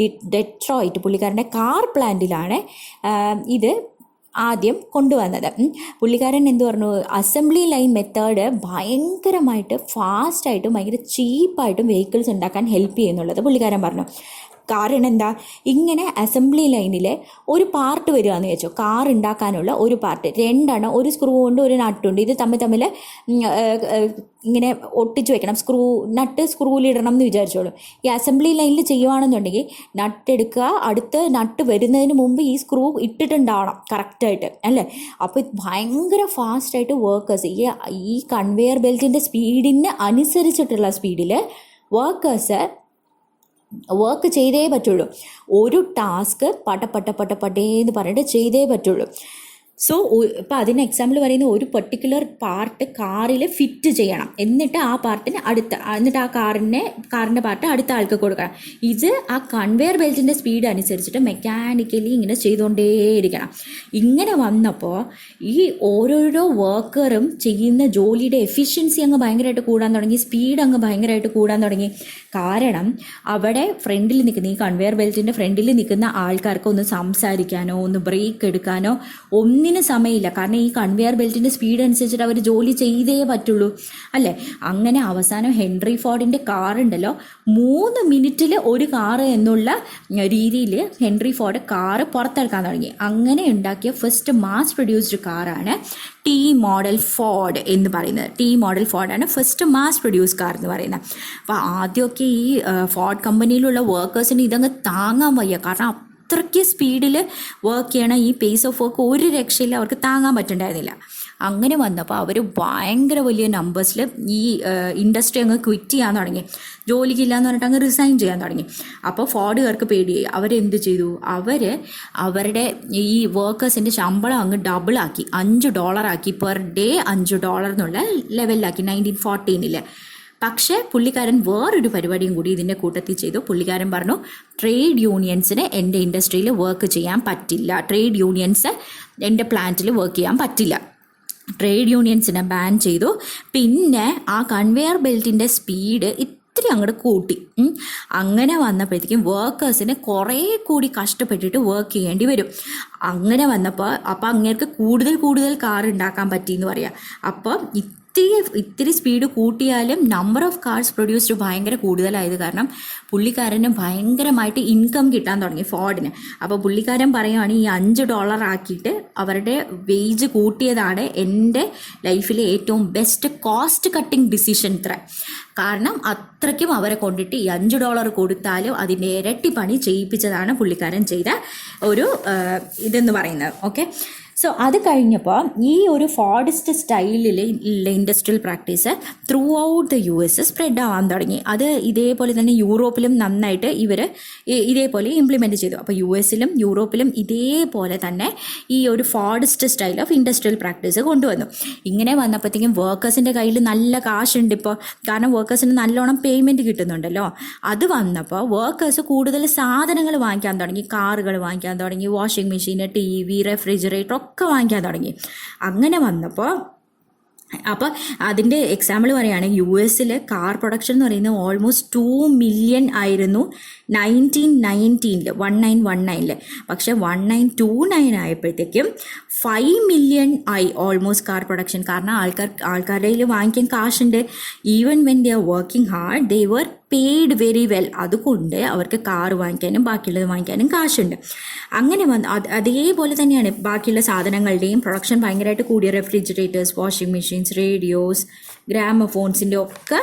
ഡെട്രോയിറ്റ്, പുള്ളിക്കാരൻ്റെ കാർ പ്ലാന്റിലാണ് ഇത് ആദ്യം കൊണ്ടുവന്നത്. പുള്ളിക്കാരൻ എന്ത് പറഞ്ഞു, അസംബ്ലി ലൈൻ മെത്തേഡ് ഭയങ്കരമായിട്ട് ഫാസ്റ്റായിട്ടും ഭയങ്കര ചീപ്പായിട്ടും വെഹിക്കിൾസ് ഉണ്ടാക്കാൻ ഹെൽപ്പ് ചെയ്യുന്നുള്ളത് പുള്ളിക്കാരൻ പറഞ്ഞു. കാരണം എന്താ, ഇങ്ങനെ അസംബ്ലി ലൈനിൽ ഒരു പാർട്ട് വരികയെന്ന് വെച്ചോ, കാർ ഉണ്ടാക്കാനുള്ള ഒരു പാർട്ട്, രണ്ടെണ്ണം, ഒരു സ്ക്രൂ ഉണ്ട് ഒരു നട്ടുണ്ട്, ഇത് തമ്മിൽ ഇങ്ങനെ ഒട്ടിച്ച് വെക്കണം. നട്ട് സ്ക്രൂവിലിടണം എന്ന് വിചാരിച്ചോളൂ. ഈ അസംബ്ലി ലൈനിൽ ചെയ്യുവാണെന്നുണ്ടെങ്കിൽ നട്ട് എടുക്കുക, അടുത്ത് നട്ട് വരുന്നതിന് മുമ്പ് ഈ സ്ക്രൂ ഇട്ടിട്ടുണ്ടാവണം കറക്റ്റായിട്ട് അല്ലേ. അപ്പോൾ ഭയങ്കര ഫാസ്റ്റായിട്ട് വർക്കേഴ്സ് ഈ കൺവെയർ ബെൽറ്റിൻ്റെ സ്പീഡിന് അനുസരിച്ചിട്ടുള്ള സ്പീഡിൽ വർക്കേഴ്സ് വർക്ക് ചെയ്തേ പറ്റുള്ളൂ. ഒരു ടാസ്ക് പട്ടേന്ന് പറഞ്ഞിട്ട് ചെയ്തേ പറ്റുള്ളൂ. സോ ഇപ്പോൾ അതിന് എക്സാമ്പിൾ പറയുന്ന ഒരു പെർട്ടിക്കുലർ പാർട്ട് കാറിൽ ഫിറ്റ് ചെയ്യണം, എന്നിട്ട് ആ പാർട്ടിന് എന്നിട്ട് ആ കാറിൻ്റെ പാർട്ട് അടുത്ത ആൾക്ക് കൊടുക്കണം. ഇത് ആ കൺവെയർ ബെൽറ്റിൻ്റെ സ്പീഡ് അനുസരിച്ചിട്ട് മെക്കാനിക്കലി ഇങ്ങനെ ചെയ്തുകൊണ്ടേയിരിക്കണം. ഇങ്ങനെ വന്നപ്പോൾ ഈ ഓരോരോ വർക്കറും ചെയ്യുന്ന ജോലിയുടെ എഫിഷ്യൻസി അങ്ങ് ഭയങ്കരമായിട്ട് കൂടാൻ തുടങ്ങി, സ്പീഡ് അങ്ങ് ഭയങ്കരമായിട്ട് കൂടാൻ തുടങ്ങി. കാരണം അവിടെ ഫ്രണ്ടിൽ നിൽക്കുന്ന ഈ കൺവെയർ ബെൽറ്റിൻ്റെ ഫ്രണ്ടിൽ നിൽക്കുന്ന ആൾക്കാർക്ക് ഒന്ന് സംസാരിക്കാനോ ഒന്ന് ബ്രേക്ക് എടുക്കാനോ ഒന്നിനും സമയമില്ല. കാരണം ഈ കൺവെയർ ബെൽറ്റിൻ്റെ സ്പീഡ് അനുസരിച്ചിട്ട് അവർ ജോലി ചെയ്തേ പറ്റുള്ളൂ അല്ലേ. അങ്ങനെ അവസാനം ഹെൻറി ഫോർഡിൻ്റെ കാറുണ്ടല്ലോ, 3 മിനിറ്റിൽ ഒരു കാറ് എന്നുള്ള രീതിയിൽ ഹെൻറി ഫോർഡ് കാറ് പുറത്തെടുക്കാൻ തുടങ്ങി. അങ്ങനെ ഉണ്ടാക്കിയ ഫസ്റ്റ് മാസ് പ്രൊഡ്യൂസ്ഡ് കാറാണ് ടി മോഡൽ ഫോർഡ് എന്ന് പറയുന്നത്. ടി മോഡൽ ഫോർഡാണ് ഫസ്റ്റ് മാസ് പ്രൊഡ്യൂസ് കാർ എന്ന് പറയുന്നത്. അപ്പോൾ ആദ്യമൊക്കെ ഈ ഫോർഡ് കമ്പനിയിലുള്ള വർക്കേഴ്സിന് ഇതങ്ങ് താങ്ങാൻ വയ്യ. കാരണം അത്രയ്ക്ക് സ്പീഡിൽ വർക്ക് ചെയ്യണം, ഈ പേസ് ഓഫ് വർക്ക് ഒരു രക്ഷയിൽ അവർക്ക് താങ്ങാൻ പറ്റുന്നുണ്ടായിരുന്നില്ല. അങ്ങനെ വന്നപ്പോൾ അവർ ഭയങ്കര വലിയ നമ്പേഴ്സിൽ ഈ ഇൻഡസ്ട്രി അങ്ങ് ക്വിറ്റ് ചെയ്യാൻ തുടങ്ങി, ജോലിക്കില്ല എന്ന് പറഞ്ഞിട്ട് അങ്ങ് റിസൈൻ ചെയ്യാൻ തുടങ്ങി. അപ്പോൾ ഫോർഡുകാർക്ക് പേടിയായി. അവരെന്ത് ചെയ്തു, അവരുടെ ഈ വർക്കേഴ്സിൻ്റെ ശമ്പളം അങ്ങ് ഡബിളാക്കി, $5 പെർ ഡേ, $5 എന്നുള്ള ലെവലിലാക്കി 1914. പക്ഷേ പുള്ളിക്കാരൻ വേറൊരു പരിപാടിയും കൂടി ഇതിൻ്റെ കൂട്ടത്തിൽ ചെയ്തു. പുള്ളിക്കാരൻ പറഞ്ഞു, ട്രേഡ് യൂണിയൻസിന് എൻ്റെ ഇൻഡസ്ട്രിയിൽ വർക്ക് ചെയ്യാൻ പറ്റില്ല, ട്രേഡ് യൂണിയൻസ് എൻ്റെ പ്ലാന്റിൽ വർക്ക് ചെയ്യാൻ പറ്റില്ല. ട്രേഡ് യൂണിയൻസിനെ ബാൻ ചെയ്തു. പിന്നെ ആ കൺവെയർ ബെൽറ്റിൻ്റെ സ്പീഡ് ഇത്തിരി അങ്ങോട്ട് കൂട്ടി. അങ്ങനെ വന്നപ്പോഴത്തേക്കും വർക്കേഴ്സിന് കുറേ കൂടി കഷ്ടപ്പെട്ടിട്ട് വർക്ക് ചെയ്യേണ്ടി വരും. അങ്ങനെ വന്നപ്പോൾ അങ്ങേർക്ക് കൂടുതൽ കാർ ഉണ്ടാക്കാൻ പറ്റിയെന്ന് പറയാം. അപ്പം ഇത്തിരി സ്പീഡ് കൂട്ടിയാലും നമ്പർ ഓഫ് കാർസ് പ്രൊഡ്യൂസ്ഡ് ഭയങ്കര കൂടുതലായത് കാരണം പുള്ളിക്കാരന് ഭയങ്കരമായിട്ട് ഇൻകം കിട്ടാൻ തുടങ്ങി ഫോർഡിന്. അപ്പോൾ പുള്ളിക്കാരൻ പറയുകയാണ്, ഈ $5 ആക്കിയിട്ട് അവരുടെ വേജ് കൂട്ടിയതാണ് എൻ്റെ ലൈഫിലെ ഏറ്റവും ബെസ്റ്റ് കോസ്റ്റ് കട്ടിങ് ഡിസിഷൻ ഇത്ര. കാരണം അത്രയ്ക്കും അവരെ കൊണ്ടിട്ട് ഈ $5 കൊടുത്താലും അതിൻ്റെ ഇരട്ടി പണി ചെയ്യിപ്പിച്ചതാണ് പുള്ളിക്കാരൻ ചെയ്ത ഒരു ഇതെന്ന് പറയുന്നത്. ഓക്കെ, സോ അത് കഴിഞ്ഞപ്പോൾ ഈ ഒരു ഫോർഡിസ്റ്റ് സ്റ്റൈലിൽ industrial practice through out the US spread ആവാൻ തുടങ്ങി. അത് ഇതേപോലെ തന്നെ യൂറോപ്പിലും നന്നായിട്ട് ഇവർ ഇതേപോലെ ഇംപ്ലിമെൻറ്റ് ചെയ്തു. അപ്പോൾ US-ലും യൂറോപ്പിലും ഇതേപോലെ തന്നെ ഈ ഒരു ഫോർഡിസ്റ്റ് സ്റ്റൈൽ ഓഫ് ഇൻഡസ്ട്രിയൽ പ്രാക്ടീസ് കൊണ്ടുവന്നു. ഇങ്ങനെ വന്നപ്പോഴത്തേക്കും വർക്കേഴ്സിൻ്റെ കയ്യിൽ നല്ല കാശുണ്ട് ഇപ്പോൾ, കാരണം വർക്കേഴ്സിന് നല്ലോണം പേയ്മെൻറ്റ് കിട്ടുന്നുണ്ടല്ലോ. അത് വന്നപ്പോൾ വർക്കേഴ്സ് കൂടുതൽ സാധനങ്ങൾ വാങ്ങിക്കാൻ തുടങ്ങി, കാറുകൾ വാങ്ങിക്കാൻ തുടങ്ങി, വാഷിംഗ് മെഷീൻ, TV, റെഫ്രിജറേറ്റർ ഒക്കെ വാങ്ങിക്കാൻ തുടങ്ങി. അങ്ങനെ വന്നപ്പോൾ അതിൻ്റെ എക്സാമ്പിൾ പറയുകയാണെങ്കിൽ US-ൽ കാർ പ്രൊഡക്ഷൻ എന്ന് പറയുന്നത് ഓൾമോസ്റ്റ് 2 മില്യൺ ആയിരുന്നു 1919. പക്ഷേ 1929 ആയപ്പോഴത്തേക്കും 5 മില്യൺ ആയി ഓൾമോസ്റ്റ് കാർ പ്രൊഡക്ഷൻ. കാരണം ആൾക്കാരുടെ കയ്യിൽ വാങ്ങിക്കാൻ കാശുണ്ട്. Even when they are working hard they were paid very well. അതുകൊണ്ട് അവർക്ക് കാർ വാങ്ങിക്കാനും ബാക്കിയുള്ളത് വാങ്ങിക്കാനും കാശുണ്ട്. അങ്ങനെ അതേപോലെ തന്നെയാണ് ബാക്കിയുള്ള സാധനങ്ങളുടെയും പ്രൊഡക്ഷൻ ഭയങ്കരമായിട്ട് കൂടിയ. റെഫ്രിജറേറ്റേഴ്സ്, വാഷിംഗ് മെഷീൻസ്, റേഡിയോസ്, ഗ്രാമഫോൺസിൻ്റെ ഒക്കെ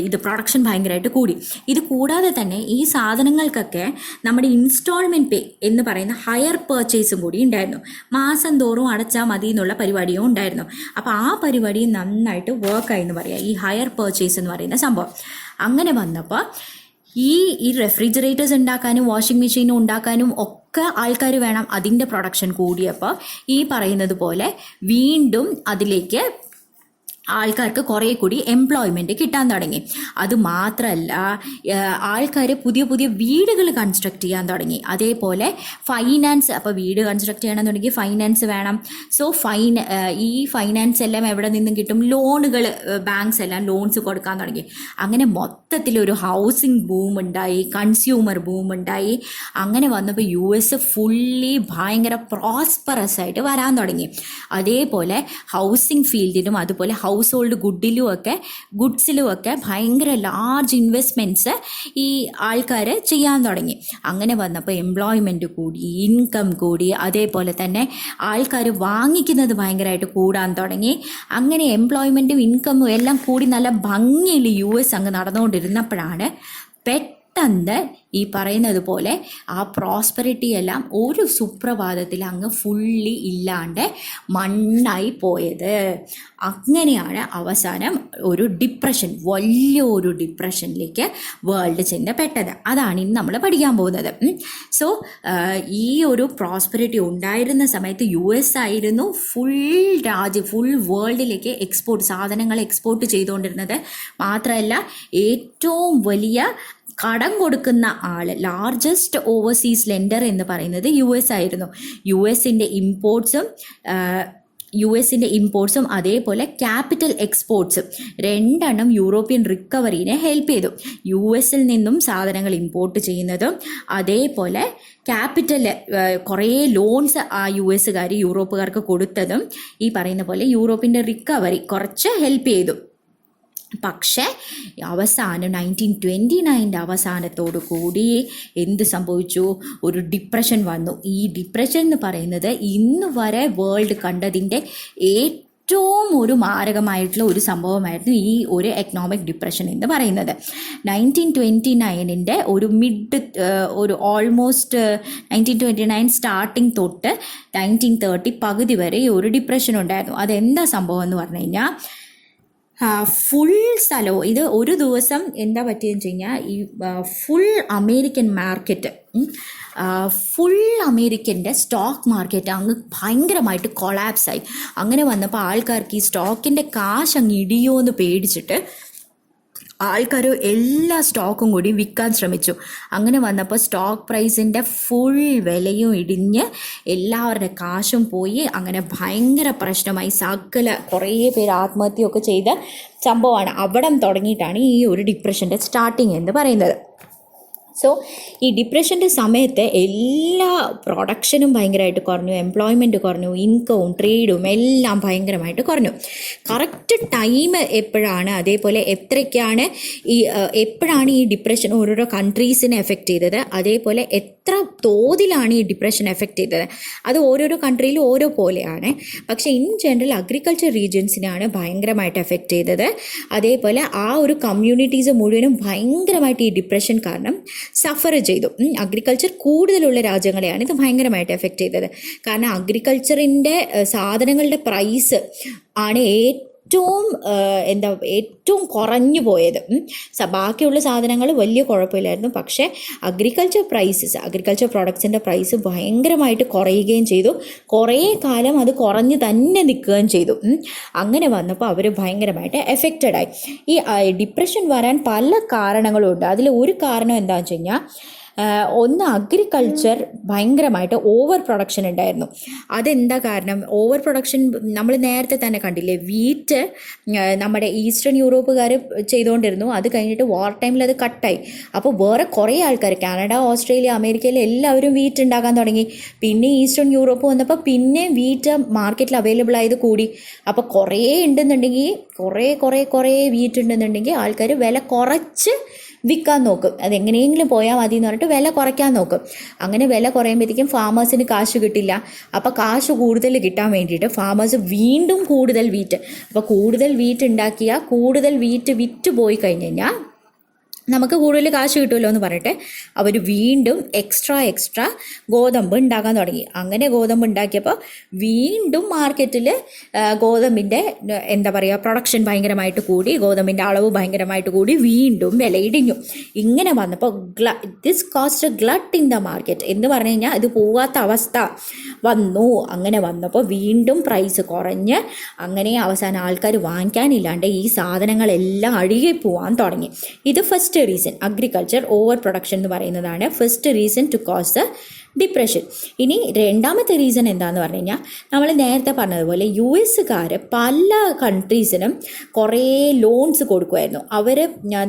ഇത് പ്രൊഡക്ഷൻ ഭയങ്കരമായിട്ട് കൂടി. ഇത് കൂടാതെ തന്നെ ഈ സാധനങ്ങൾക്കൊക്കെ നമ്മുടെ ഇൻസ്റ്റാൾമെൻറ്റ് പേ എന്ന് പറയുന്ന ഹയർ പർച്ചേസും കൂടി ഉണ്ടായിരുന്നു. മാസം തോറും അടച്ചാൽ മതി എന്നുള്ള പരിപാടിയും ഉണ്ടായിരുന്നു. അപ്പോൾ ആ പരിപാടി നന്നായിട്ട് വർക്കായി എന്ന് പറയാം, ഈ ഹയർ പർച്ചേസ് എന്ന് പറയുന്ന സംഭവം. അങ്ങനെ വന്നപ്പോൾ ഈ റെഫ്രിജറേറ്റേഴ്സ് ഉണ്ടാക്കാനും വാഷിംഗ് മെഷീനും ഉണ്ടാക്കാനും ഒക്കെ ആൾക്കാർ വേണം. അതിൻ്റെ പ്രൊഡക്ഷൻ കൂടിയപ്പോൾ ഈ പറയുന്നത് പോലെ വീണ്ടും അതിലേക്ക് ആൾക്കാർക്ക് കുറേ കൂടി എംപ്ലോയ്മെൻറ്റ് കിട്ടാൻ തുടങ്ങി. അതുമാത്രമല്ല, ആൾക്കാർ പുതിയ വീടുകൾ കൺസ്ട്രക്ട് ചെയ്യാൻ തുടങ്ങി. അതേപോലെ ഫൈനാൻസ്, അപ്പോൾ വീട് കൺസ്ട്രക്ട് ചെയ്യണമെന്നുണ്ടെങ്കിൽ ഫൈനാൻസ് വേണം. സോ ഈ ഫൈനാൻസ് എല്ലാം എവിടെ നിന്നും കിട്ടും? ലോണുകൾ, ബാങ്ക്സ് എല്ലാം ലോൺസ് കൊടുക്കാൻ തുടങ്ങി. അങ്ങനെ മൊത്തത്തിലൊരു ഹൗസിംഗ് ബൂം ഉണ്ടായി, കൺസ്യൂമർ ബൂം ഉണ്ടായി. അങ്ങനെ വന്നപ്പോൾ US ഫുള്ളി ഭയങ്കര പ്രോസ്പറസ് ആയിട്ട് വരാൻ തുടങ്ങി. അതേപോലെ ഹൗസിംഗ് ഫീൽഡിലും അതുപോലെ ഹൗസ് ഹോൾഡ് ഗുഡ്സിലും ഒക്കെ ഭയങ്കര ലാർജ് ഇൻവെസ്റ്റ്മെൻറ്റ്സ് ഈ ആൾക്കാർ ചെയ്യാൻ തുടങ്ങി. അങ്ങനെ വന്നപ്പോൾ എംപ്ലോയ്മെൻറ്റ് കൂടി, ഇൻകം കൂടി, അതേപോലെ തന്നെ ആൾക്കാർ വാങ്ങിക്കുന്നത് ഭയങ്കരമായിട്ട് കൂടാൻ തുടങ്ങി. അങ്ങനെ എംപ്ലോയ്മെൻറ്റും ഇൻകമും എല്ലാം കൂടി നല്ല ഭംഗിയിൽ US അങ്ങ് നടന്നുകൊണ്ടിരുന്നപ്പോഴാണ് പെട്ടെന്ന് ഈ പറയുന്നത് പോലെ ആ പ്രോസ്പെറിറ്റി എല്ലാം ഒരു സുപ്രഭാതത്തിൽ അങ്ങ് ഫുള്ളി ഇല്ലാണ്ട് മണ്ണായി പോയത്. അങ്ങനെയാണ് അവസാനം ഒരു ഡിപ്രഷൻ, വലിയൊരു ഡിപ്രഷനിലേക്ക് വേൾഡ് ചെന്നപ്പെട്ടത്. അതാണ് ഇന്ന് നമ്മൾ പഠിക്കാൻ പോകുന്നത്. സോ ഈ ഒരു പ്രോസ്പെറിറ്റി ഉണ്ടായിരുന്ന സമയത്ത് US ആയിരുന്നു ഫുൾ വേൾഡിലേക്ക് സാധനങ്ങൾ എക്സ്പോർട്ട് ചെയ്തുകൊണ്ടിരുന്നത്. മാത്രമല്ല ഏറ്റവും വലിയ കടം കൊടുക്കുന്ന ആൾ, ലാർജസ്റ്റ് ഓവർസീസ് ലെൻഡർ എന്ന് പറയുന്നത് US ആയിരുന്നു. യുഎസിൻ്റെ ഇമ്പോർട്ട്സും അതേപോലെ ക്യാപിറ്റൽ എക്സ്പോർട്ട്സും രണ്ടെണ്ണം യൂറോപ്യൻ റിക്കവറിനെ ഹെൽപ്പ് ചെയ്തു. US-ൽ നിന്നും സാധനങ്ങൾ ഇമ്പോർട്ട് ചെയ്യുന്നതും അതേപോലെ ക്യാപിറ്റൽ കുറേ ലോൺസ് ആ US-കാർ യൂറോപ്പുകാർക്ക് കൊടുത്തതും ഈ പറയുന്ന പോലെ യൂറോപ്പിൻ്റെ റിക്കവറി കുറച്ച് ഹെൽപ്പ് ചെയ്തു. പക്ഷേ അവസാനം 1929 അവസാനത്തോടു കൂടി എന്ത് സംഭവിച്ചു? ഒരു ഡിപ്രഷൻ വന്നു. ഈ ഡിപ്രഷൻ എന്ന് പറയുന്നത് ഇന്ന് വരെ വേൾഡ് കണ്ടതിൻ്റെ ഏറ്റവും ഒരു മാരകമായിട്ടുള്ള ഒരു സംഭവമായിരുന്നു ഈ ഒരു എക്കണോമിക് ഡിപ്രഷൻ എന്ന് പറയുന്നത്. 1929 ഒരു ഒരു ഓൾമോസ്റ്റ് 1929 സ്റ്റാർട്ടിങ് തൊട്ട് 1930 പകുതി വരെ ഈ ഒരു ഡിപ്രഷൻ ഉണ്ടായിരുന്നു. അതെന്താ സംഭവം എന്ന് പറഞ്ഞു കഴിഞ്ഞാൽ ഫുൾ സ്ഥലവും ഇത് ഒരു ദിവസം എന്താ പറ്റിയെന്ന് വെച്ച് കഴിഞ്ഞാൽ ഈ ഫുൾ അമേരിക്കൻ മാർക്കറ്റ് ഫുൾ അമേരിക്കൻ്റെ സ്റ്റോക്ക് മാർക്കറ്റ് അങ്ങ് ഭയങ്കരമായിട്ട് കൊളാപ്സായി. അങ്ങനെ വന്നപ്പോൾ ആൾക്കാർക്ക് ഈ സ്റ്റോക്കിൻ്റെ കാശ് അങ്ങ് ഇടിയോ എന്ന് പേടിച്ചിട്ട് ആൾക്കാർ എല്ലാ സ്റ്റോക്കും കൂടി വിൽക്കാൻ ശ്രമിച്ചു. അങ്ങനെ വന്നപ്പോൾ സ്റ്റോക്ക് പ്രൈസിൻ്റെ ഫുൾ വിലയും ഇടിഞ്ഞ് എല്ലാവരുടെ കാശും പോയി. അങ്ങനെ ഭയങ്കര പ്രശ്നമായി. കുറേ പേര് ആത്മഹത്യയൊക്കെ ചെയ്ത സംഭവമാണ്. അവിടം തുടങ്ങിയിട്ടാണ് ഈ ഒരു ഡിപ്രഷൻ്റെ സ്റ്റാർട്ടിങ് എന്ന് പറയുന്നത്. സോ ഈ ഡിപ്രഷൻ്റെ സമയത്ത് എല്ലാ പ്രൊഡക്ഷനും ഭയങ്കരമായിട്ട് കുറഞ്ഞു, എംപ്ലോയ്മെൻറ്റ് കുറഞ്ഞു, ഇൻകവും ട്രേഡും എല്ലാം ഭയങ്കരമായിട്ട് കുറഞ്ഞു. കറക്റ്റ് ടൈം എപ്പോഴാണ്, അതേപോലെ എപ്പോഴാണ് ഈ ഡിപ്രഷൻ ഓരോരോ കൺട്രീസിനെ എഫക്റ്റ് ചെയ്തത്, അതേപോലെ എത്ര തോതിലാണ് ഈ ഡിപ്രഷൻ എഫക്റ്റ് ചെയ്തത്, അത് ഓരോരോ കൺട്രിയിലും ഓരോ പോലെയാണ്. പക്ഷേ ഇൻ ജനറൽ അഗ്രികൾച്ചർ റീജിയൻസിനാണ് ഭയങ്കരമായിട്ട് എഫക്റ്റ് ചെയ്തത്. അതേപോലെ ആ ഒരു കമ്മ്യൂണിറ്റീസ് മുഴുവനും ഭയങ്കരമായിട്ട് ഈ ഡിപ്രഷൻ കാരണം സഫർ ചെയ്തു. അഗ്രികൾച്ചർ കൂടുതലുള്ള രാജ്യങ്ങളെയാണ് ഇത് ഭയങ്കരമായിട്ട് എഫക്റ്റ് ചെയ്തത്. കാരണം അഗ്രികൾച്ചറിൻ്റെ സാധനങ്ങളുടെ പ്രൈസ് ആണ് ഏറ്റവും കുറഞ്ഞു പോയത്. ബാക്കിയുള്ള സാധനങ്ങൾ വലിയ കുഴപ്പമില്ലായിരുന്നു. പക്ഷേ അഗ്രികൾച്ചർ പ്രോഡക്ട്സിൻ്റെ പ്രൈസ് ഭയങ്കരമായിട്ട് കുറയുകയും ചെയ്തു. കുറേ കാലം അത് കുറഞ്ഞ് തന്നെ നിൽക്കുകയും ചെയ്തു. അങ്ങനെ വന്നപ്പോൾ അവർ ഭയങ്കരമായിട്ട് എഫക്റ്റഡായി. ഈ ഡിപ്രഷൻ വരാൻ പല കാരണങ്ങളും ഉണ്ട്. അതിൽ ഒരു കാരണം എന്താണെന്ന് വെച്ച് കഴിഞ്ഞാൽ ഒന്ന് അഗ്രികൾച്ചർ ഭയങ്കരമായിട്ട് ഓവർ പ്രൊഡക്ഷൻ ഉണ്ടായിരുന്നു. അതെന്താ കാരണം? ഓവർ പ്രൊഡക്ഷൻ നമ്മൾ നേരത്തെ തന്നെ കണ്ടില്ലേ, വീറ്റ് നമ്മുടെ ഈസ്റ്റേൺ യൂറോപ്പുകാർ ചെയ്തുകൊണ്ടിരുന്നു. അത് കഴിഞ്ഞിട്ട് വാർ ടൈമിൽ അത് കട്ടായി. അപ്പോൾ വേറെ കുറേ ആൾക്കാർ കാനഡ, ഓസ്ട്രേലിയ, അമേരിക്കയിൽ എല്ലാവരും വീറ്റ് ഉണ്ടാക്കാൻ തുടങ്ങി. പിന്നെ ഈസ്റ്റേൺ യൂറോപ്പ് വന്നപ്പോൾ പിന്നെ വീറ്റ് മാർക്കറ്റിൽ അവൈലബിൾ ആയത് കൂടി. അപ്പോൾ കുറേ ഉണ്ടെന്നുണ്ടെങ്കിൽ കുറേ വീറ്റ് ഉണ്ടെന്നുണ്ടെങ്കിൽ ആൾക്കാർ വില കുറച്ച് വിൽക്കാൻ നോക്കും. അതെങ്ങനെയെങ്കിലും പോയാൽ മതി എന്ന് പറഞ്ഞിട്ട് വില കുറയ്ക്കാൻ നോക്കും. അങ്ങനെ വില കുറയുമ്പോഴത്തേക്കും ഫാമേഴ്സിന് കാശ് കിട്ടില്ല. അപ്പോൾ കാശ് കൂടുതൽ കിട്ടാൻ വേണ്ടിയിട്ട് ഫാമേഴ്സ് വീണ്ടും കൂടുതൽ വീറ്റ്, അപ്പോൾ കൂടുതൽ വീറ്റ് ഉണ്ടാക്കിയാൽ കൂടുതൽ വീറ്റ് വിറ്റ് പോയി കഴിഞ്ഞ് കഴിഞ്ഞാൽ നമുക്ക് കൂടുതൽ കാശ് കിട്ടുമല്ലോ എന്ന് പറഞ്ഞിട്ട് അവർ വീണ്ടും എക്സ്ട്രാ ഗോതമ്പ് ഉണ്ടാക്കാൻ തുടങ്ങി. അങ്ങനെ ഗോതമ്പ് ഉണ്ടാക്കിയപ്പോൾ വീണ്ടും മാർക്കറ്റിൽ ഗോതമ്പിൻ്റെ പ്രൊഡക്ഷൻ ഭയങ്കരമായിട്ട് കൂടി, ഗോതമ്പിൻ്റെ അളവ് ഭയങ്കരമായിട്ട് കൂടി, വീണ്ടും വില ഇടിഞ്ഞു. ഇങ്ങനെ വന്നപ്പോൾ this cost glut in the market എന്ന് പറഞ്ഞു കഴിഞ്ഞാൽ ഇത് പോകാത്ത അവസ്ഥ വന്നു. അങ്ങനെ വന്നപ്പോൾ വീണ്ടും പ്രൈസ് കുറഞ്ഞ് അങ്ങനെ അവസാനം ആൾക്കാർ വാങ്ങിക്കാനില്ലാണ്ട് ഈ സാധനങ്ങളെല്ലാം അഴുകി പോകാൻ തുടങ്ങി. ഇത് first reason. Agriculture over production എന്ന് പറയുന്നതാണ് first reason to cause the depression. ഇനി രണ്ടാമത്തെ റീസൺ എന്താണെന്ന് പറഞ്ഞു കഴിഞ്ഞാൽ നമ്മൾ നേരത്തെ പറഞ്ഞതുപോലെ US പല കൺട്രീസിനും കുറേ ലോൺസ് കൊടുക്കുമായിരുന്നു. അവർ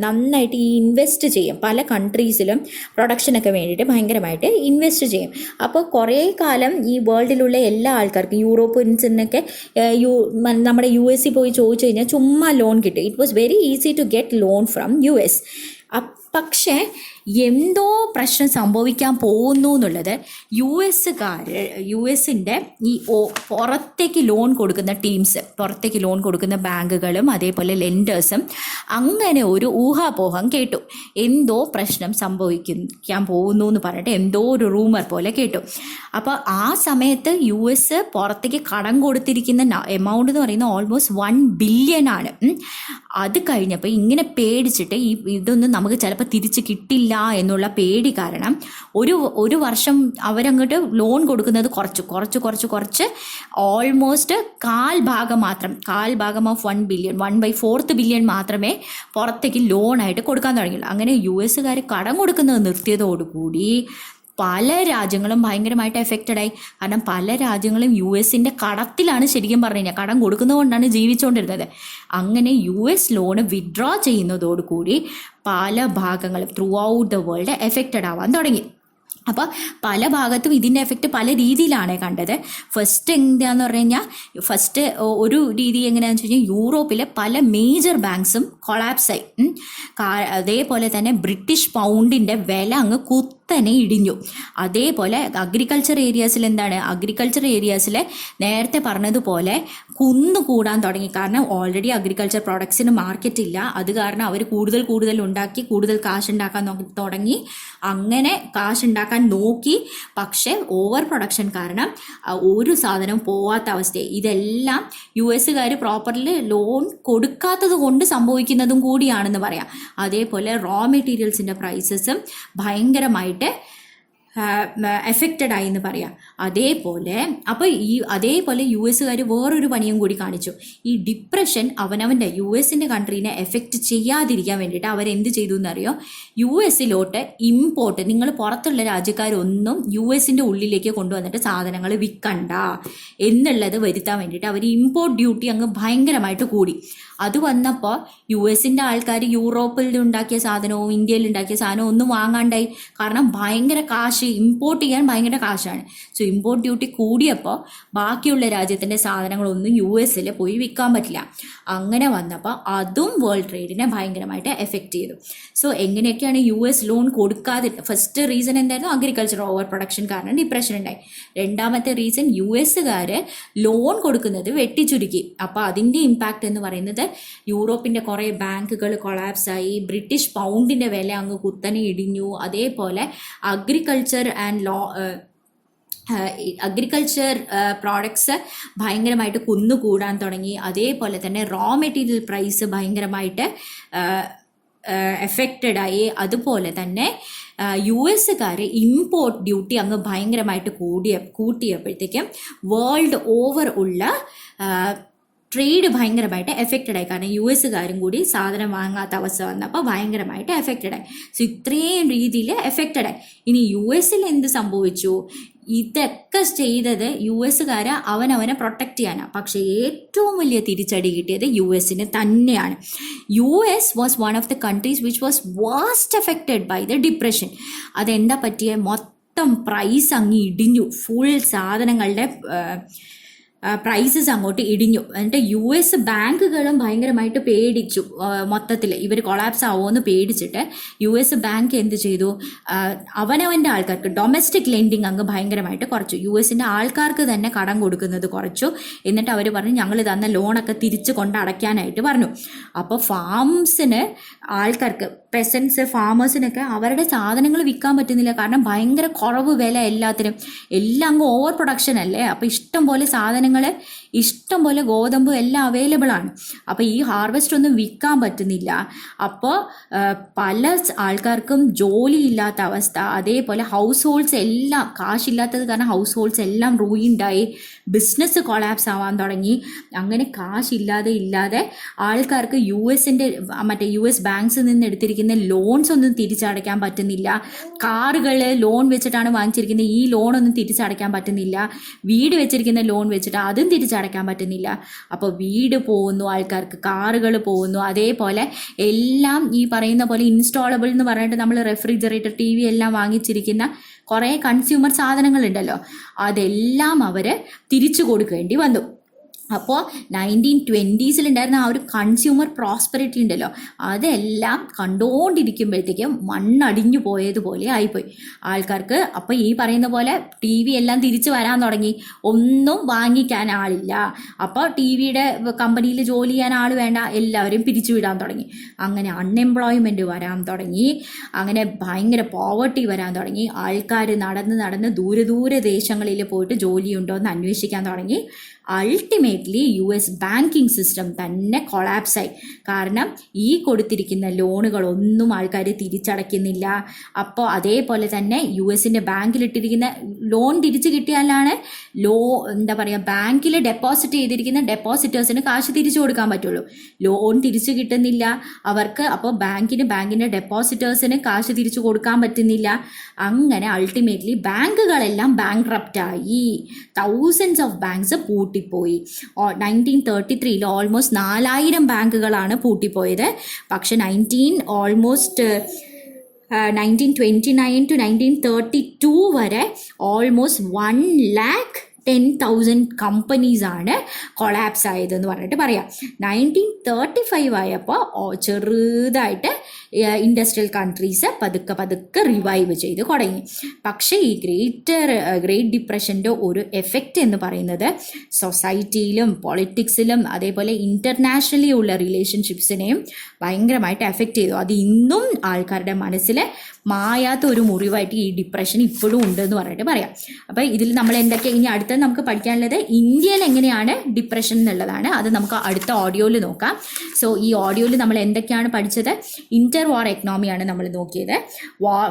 നന്നായിട്ട് ഈ ഇൻവെസ്റ്റ് ചെയ്യും. പല കൺട്രീസിലും പ്രൊഡക്ഷനൊക്കെ വേണ്ടിയിട്ട് ഭയങ്കരമായിട്ട് ഇൻവെസ്റ്റ് ചെയ്യും. അപ്പോൾ കുറേ കാലം ഈ വേൾഡിലുള്ള എല്ലാ ആൾക്കാർക്കും യൂറോപ്യൻസിനൊക്കെ നമ്മുടെ US പോയി ചോദിച്ചു കഴിഞ്ഞാൽ ചുമ്മാ ലോൺ കിട്ടും. It was very easy to get loan from US. പക്ഷേ എന്തോ പ്രശ്നം സംഭവിക്കാൻ പോകുന്നു എന്നുള്ളത് US-ൻ്റെ ഈ പുറത്തേക്ക് ലോൺ കൊടുക്കുന്ന ടീംസ്, പുറത്തേക്ക് ലോൺ കൊടുക്കുന്ന ബാങ്കുകളും അതേപോലെ ലെൻഡേഴ്സും അങ്ങനെ ഒരു ഊഹാപോഹം കേട്ടു. എന്തോ പ്രശ്നം സംഭവിക്കാൻ പോകുന്നു എന്ന് പറഞ്ഞിട്ട് എന്തോ ഒരു റൂമർ പോലെ കേട്ടു. അപ്പോൾ ആ സമയത്ത് US പുറത്തേക്ക് കടം കൊടുത്തിരിക്കുന്ന എമൗണ്ട് എന്ന് പറയുന്നത് ഓൾമോസ്റ്റ് 1 ബില്യൺ ആണ്. അത് കഴിഞ്ഞപ്പോൾ ഇങ്ങനെ പേടിച്ചിട്ട് ഇതൊന്നും നമുക്ക് ചിലപ്പോൾ തിരിച്ച് കിട്ടില്ല എന്നുള്ള പേടി കാരണം ഒരു വർഷം അവരങ്ങോട്ട് ലോൺ കൊടുക്കുന്നത് കുറച്ച് ഓൾമോസ്റ്റ് കാൽ ഭാഗം ഓഫ് 1 ബില്യൺ 1/4 ബില്യൺ മാത്രമേ പുറത്തേക്ക് ലോണായിട്ട് കൊടുക്കാൻ തുടങ്ങിയുള്ളൂ. അങ്ങനെ US കടം കൊടുക്കുന്നത് നിർത്തിയതോടുകൂടി പല രാജ്യങ്ങളും ഭയങ്കരമായിട്ട് എഫക്റ്റഡായി. കാരണം പല രാജ്യങ്ങളും US-ൻ്റെ കടത്തിലാണ് ശരിക്കും പറഞ്ഞു കഴിഞ്ഞാൽ, കടം കൊടുക്കുന്നതുകൊണ്ടാണ് ജീവിച്ചുകൊണ്ടിരുന്നത്. അങ്ങനെ US ലോണ് വിഡ്രോ ചെയ്യുന്നതോടുകൂടി പല ഭാഗങ്ങളും throughout the world affected ആവാൻ തുടങ്ങി. അപ്പോൾ പല ഭാഗത്തും ഇതിൻ്റെ എഫക്റ്റ് പല രീതിയിലാണ് കണ്ടത്. ഫസ്റ്റ് എന്താന്ന് പറഞ്ഞു കഴിഞ്ഞാൽ, ഫസ്റ്റ് ഒരു രീതി എങ്ങനെയാണെന്ന് വെച്ച് കഴിഞ്ഞാൽ യൂറോപ്പിലെ പല മേജർ ബാങ്ക്സും കൊളാപ്സായി. അതേപോലെ തന്നെ ബ്രിട്ടീഷ് പൗണ്ടിൻ്റെ വില അങ്ങ് കുത്തനെ ഇടിഞ്ഞു. അതേപോലെ അഗ്രികൾച്ചർ ഏരിയാസിൽ എന്താണ്, അഗ്രികൾച്ചർ ഏരിയാസിൽ നേരത്തെ പറഞ്ഞതുപോലെ കുന്നുകൂടാൻ തുടങ്ങി. കാരണം ഓൾറെഡി അഗ്രികൾച്ചർ പ്രോഡക്ട്സിന് മാർക്കറ്റ് ഇല്ല. അത് കാരണം അവർ കൂടുതൽ ഉണ്ടാക്കി കൂടുതൽ കാശ് ഉണ്ടാക്കാൻ തുടങ്ങി. അങ്ങനെ കാശ് ഉണ്ടാക്കാൻ നോക്കി, പക്ഷേ ഓവർ പ്രൊഡക്ഷൻ കാരണം ഒരു സാധനം പോവാത്ത അവസ്ഥയായി. ഇതെല്ലാം US പ്രോപ്പർലി ലോൺ കൊടുക്കാത്തത് കൊണ്ട് സംഭവിക്കുന്നതും കൂടിയാണെന്ന് പറയാം. അതേപോലെ റോ മെറ്റീരിയൽസിൻ്റെ പ്രൈസസും ഭയങ്കരമായിട്ട് എഫക്റ്റഡ് ആയി എന്ന് പറയാം. അതേപോലെ US വേറൊരു പണിയും കൂടി കാണിച്ചു. ഈ ഡിപ്രഷൻ അവനവൻ്റെ US കൺട്രീനെ എഫക്റ്റ് ചെയ്യാതിരിക്കാൻ വേണ്ടിയിട്ട് അവരെന്ത് ചെയ്തു എന്നറിയോ, US ഇമ്പോർട്ട്, നിങ്ങൾ പുറത്തുള്ള രാജ്യക്കാരൊന്നും US ഉള്ളിലേക്ക് കൊണ്ടുവന്നിട്ട് സാധനങ്ങൾ വിൽക്കണ്ട എന്നുള്ളത് വരുത്താൻ വേണ്ടിയിട്ട് അവർ ഇമ്പോർട്ട് ഡ്യൂട്ടി അങ്ങ് ഭയങ്കരമായിട്ട് കൂടി. അത് വന്നപ്പോൾ US ആൾക്കാർ യൂറോപ്പിൽ ഉണ്ടാക്കിയ സാധനവും ഇന്ത്യയിൽ ഉണ്ടാക്കിയ സാധനവും ഒന്നും വാങ്ങാണ്ടായി. കാരണം ഭയങ്കര കാശ്, ഇമ്പോർട്ട് ചെയ്യാൻ ഭയങ്കര കാശാണ്. സോ ഇമ്പോർട്ട് ഡ്യൂട്ടി കൂടിയപ്പോൾ ബാക്കിയുള്ള രാജ്യത്തിൻ്റെ സാധനങ്ങളൊന്നും US പോയി വിൽക്കാൻ പറ്റില്ല. അങ്ങനെ വന്നപ്പോൾ അതും വേൾഡ് ട്രേഡിനെ ഭയങ്കരമായിട്ട് എഫക്റ്റ് ചെയ്തു. സോ എങ്ങനെയൊക്കെയാണ് US ലോൺ കൊടുക്കാതെ, ഫസ്റ്റ് റീസൺ എന്തായിരുന്നു, അഗ്രികൾച്ചർ ഓവർ പ്രൊഡക്ഷൻ കാരണം ഡിപ്രഷൻ ഉണ്ടായി. രണ്ടാമത്തെ റീസൺ US ലോൺ കൊടുക്കുന്നത് വെട്ടിച്ചുരുക്കി. അപ്പോൾ അതിൻ്റെ ഇമ്പാക്റ്റ് എന്ന് പറയുന്നത് യൂറോപ്പിൻ്റെ കുറേ ബാങ്കുകൾ കൊളാപ്സായി, ബ്രിട്ടീഷ് പൗണ്ടിൻ്റെ വില അങ്ങ് കുത്തനെ ഇടിഞ്ഞു. അതേപോലെ അഗ്രികൾച്ചർ പ്രോഡക്ട്സ് ഭയങ്കരമായിട്ട് കുന്നുകൂടാൻ തുടങ്ങി. അതേപോലെ തന്നെ റോ മെറ്റീരിയൽ പ്രൈസ് ഭയങ്കരമായിട്ട് എഫക്റ്റഡ് ആയി. അതുപോലെ തന്നെ US ഇമ്പോർട്ട് ഡ്യൂട്ടി അങ്ങ് ഭയങ്കരമായിട്ട് കൂട്ടിയപ്പോഴത്തേക്കും വേൾഡ് ഓവർ ഉള്ള ട്രേഡ് ഭയങ്കരമായിട്ട് എഫക്റ്റഡ് ആയി. കാരണം US കൂടി സാധനം വാങ്ങാത്ത അവസ്ഥ വന്നപ്പോൾ ഭയങ്കരമായിട്ട് എഫക്റ്റഡ് ആയി. സോ ഇത്രയും രീതിയിൽ എഫക്റ്റഡ് ആയി. ഇനി US എന്ത് സംഭവിച്ചു, ഇതൊക്കെ ചെയ്തത് US അവനവനെ പ്രൊട്ടക്റ്റ് ചെയ്യാനാണ്. പക്ഷേ ഏറ്റവും വലിയ തിരിച്ചടി കിട്ടിയത് US തന്നെയാണ്. US was one of the countries which was worst affected by the depression. അതെന്താ പറ്റിയ, മൊത്തം പ്രൈസ് അങ്ങ് ഇടിഞ്ഞു. ഫുൾ സാധനങ്ങളുടെ പ്രൈസസ് അങ്ങോട്ട് ഇടിഞ്ഞു. എന്നിട്ട് US ബാങ്കുകളും ഭയങ്കരമായിട്ട് പേടിച്ചു. മൊത്തത്തിൽ ഇവർ കൊളാപ്സ് ആവുമെന്ന് പേടിച്ചിട്ട് US ബാങ്ക് എന്ത് ചെയ്തു, അവനവൻ്റെ ആൾക്കാർക്ക് ഡൊമസ്റ്റിക് ലെൻഡിങ് അങ്ങ് ഭയങ്കരമായിട്ട് കുറച്ചു. US ആൾക്കാർക്ക് തന്നെ കടം കൊടുക്കുന്നത് കുറച്ചു. എന്നിട്ട് അവർ പറഞ്ഞു, ഞങ്ങൾ തന്ന ലോണൊക്കെ തിരിച്ച് കൊണ്ട് അടയ്ക്കാനായിട്ട് പറഞ്ഞു. അപ്പോൾ ആൾക്കാർക്ക് ഫാമേഴ്സിനൊക്കെ അവരുടെ സാധനങ്ങൾ വിൽക്കാൻ പറ്റുന്നില്ല. കാരണം ഭയങ്കര കുറവ് വില എല്ലാത്തിനും, എല്ലാം അങ്ങ് ഓവർ പ്രൊഡക്ഷൻ അല്ലേ. അപ്പോൾ ഇഷ്ടം പോലെ സാധനങ്ങൾ, ഇഷ്ടം പോലെ ഗോതമ്പ് എല്ലാം അവൈലബിൾ ആണ്. അപ്പോൾ ഈ ഹാർവെസ്റ്റ് ഒന്നും വിൽക്കാൻ പറ്റുന്നില്ല. അപ്പോൾ പല ആൾക്കാർക്കും ജോലി ഇല്ലാത്ത അവസ്ഥ. അതേപോലെ ഹൗസ് ഹോൾഡ്സ് എല്ലാം, കാശില്ലാത്തത് കാരണം ഹൗസ് ഹോൾഡ്സ് എല്ലാം റൂയിൻഡായി, ബിസിനസ് കൊളാപ്സ് ആവാൻ തുടങ്ങി. അങ്ങനെ കാശില്ലാതെ ആൾക്കാർക്ക് US ബാങ്ക്സിൽ നിന്ന് എടുത്തിരിക്കുന്ന ലോൺസ് ഒന്നും തിരിച്ചടയ്ക്കാൻ പറ്റുന്നില്ല. കാറുകൾ ലോൺ വെച്ചിട്ടാണ് വാങ്ങിച്ചിരിക്കുന്നത്, ഈ ലോണൊന്നും തിരിച്ചടയ്ക്കാൻ പറ്റുന്നില്ല. വീട് വെച്ചിരിക്കുന്ന ലോൺ വെച്ചിട്ട് അതും തിരിച്ചടയ്ക്കാൻ പറ്റുന്നില്ല. അപ്പോൾ വീട് പോകുന്നു, ആൾക്കാർക്ക് കാറുകൾ പോകുന്നു. അതേപോലെ എല്ലാം ഈ പറയുന്ന പോലെ ഇൻസ്റ്റാളബിൾ എന്ന് പറഞ്ഞിട്ട് നമ്മൾ റെഫ്രിജറേറ്റർ, TV എല്ലാം വാങ്ങിച്ചിരിക്കുന്ന കുറേ കൺസ്യൂമർ സാധനങ്ങളുണ്ടല്ലോ, അതെല്ലാം അവർ തിരിച്ചു കൊടുക്കേണ്ടി വന്നു. അപ്പോൾ 1920s ഉണ്ടായിരുന്ന ആ ഒരു കൺസ്യൂമർ പ്രോസ്പെറിറ്റി ഉണ്ടല്ലോ, അതെല്ലാം കണ്ടുകൊണ്ടിരിക്കുമ്പോഴത്തേക്കും മണ്ണടിഞ്ഞു പോയതുപോലെ ആയിപ്പോയി ആൾക്കാർക്ക്. അപ്പോൾ ഈ പറയുന്ന പോലെ TV എല്ലാം തിരിച്ചു വരാൻ തുടങ്ങി, ഒന്നും വാങ്ങിക്കാൻ ആളില്ല. അപ്പോൾ TV കമ്പനിയിൽ ജോലി ചെയ്യാൻ ആൾ വേണ്ട, എല്ലാവരും പിരിച്ചുവിടാൻ തുടങ്ങി. അങ്ങനെ അൺഎംപ്ലോയ്മെൻറ്റ് വരാൻ തുടങ്ങി. അങ്ങനെ ഭയങ്കര പോവർട്ടി വരാൻ തുടങ്ങി. ആൾക്കാർ നടന്ന് ദൂരെ ദേശങ്ങളിൽ പോയിട്ട് ജോലിയുണ്ടോ എന്ന് അന്വേഷിക്കാൻ തുടങ്ങി. അൾട്ടിമേറ്റ്ലി US ബാങ്കിങ് സിസ്റ്റം തന്നെ കൊളാപ്സായി. കാരണം ഈ കൊടുത്തിരിക്കുന്ന ലോണുകളൊന്നും ആൾക്കാർ തിരിച്ചടയ്ക്കുന്നില്ല. അപ്പോൾ അതേപോലെ തന്നെ US ബാങ്കിലിട്ടിരിക്കുന്ന ലോൺ തിരിച്ചു കിട്ടിയാലാണ് ബാങ്കിൽ ഡെപ്പോസിറ്റ് ചെയ്തിരിക്കുന്ന ഡെപ്പോസിറ്റേഴ്സിന് കാശ് തിരിച്ചു കൊടുക്കാൻ പറ്റുള്ളൂ. ലോൺ തിരിച്ചു കിട്ടുന്നില്ല അവർക്ക്. അപ്പോൾ ബാങ്കിൻ്റെ ഡെപ്പോസിറ്റേഴ്സിന് കാശ് തിരിച്ചു കൊടുക്കാൻ പറ്റുന്നില്ല. അങ്ങനെ അൾട്ടിമേറ്റ്ലി ബാങ്കുകളെല്ലാം ബാങ്ക്രപ്റ്റായി. തൗസൻഡ്സ് ഓഫ് ബാങ്ക്സ് പൂട്ടിപ്പോയി. 1933 ഓൾമോസ്റ്റ് 4000 ബാങ്കുകളാണ് പൂട്ടിപ്പോയത്. പക്ഷെ 1929 to 1932 വരെ ഓൾമോസ്റ്റ് 1 lakh 10,000 കമ്പനീസാണ് കൊളാപ്സ് ആയതെന്ന് പറഞ്ഞിട്ട് പറയാം. 1935 ആയപ്പോൾ ചെറുതായിട്ട് ഇൻഡസ്ട്രിയൽ കൺട്രീസ് പതുക്കെ റിവൈവ് ചെയ്ത് തുടങ്ങി. പക്ഷേ ഈ ഗ്രേറ്റ് ഡിപ്രഷൻ്റെ ഒരു എഫക്റ്റ് എന്ന് പറയുന്നത് സൊസൈറ്റിയിലും പൊളിറ്റിക്സിലും അതേപോലെ ഇൻ്റർനാഷണലി ഉള്ള റിലേഷൻഷിപ്സിനെയും ഭയങ്കരമായിട്ട് എഫക്റ്റ് ചെയ്തു. അത് ഇന്നും ആൾക്കാരുടെ മനസ്സിൽ മായാത്ത ഒരു മുറിവായിട്ട് ഈ ഡിപ്രഷൻ ഇപ്പോഴും ഉണ്ടെന്ന് പറഞ്ഞിട്ട് പറയാം. അപ്പോൾ ഇതിൽ നമ്മൾ എന്തൊക്കെ ഇനി അടുത്ത നമുക്ക് പഠിക്കാനുള്ളത് ഇന്ത്യയിൽ എങ്ങനെയാണ് ഡിപ്രഷൻ എന്നുള്ളതാണ്. അത് നമുക്ക് അടുത്ത ഓഡിയോയിൽ നോക്കാം. സോ ഈ ഓഡിയോയിൽ നമ്മൾ എന്തൊക്കെയാണ് പഠിച്ചത്? ഇന്റർ വാർ എക്കണോമിയാണ് നമ്മൾ നോക്കിയത്.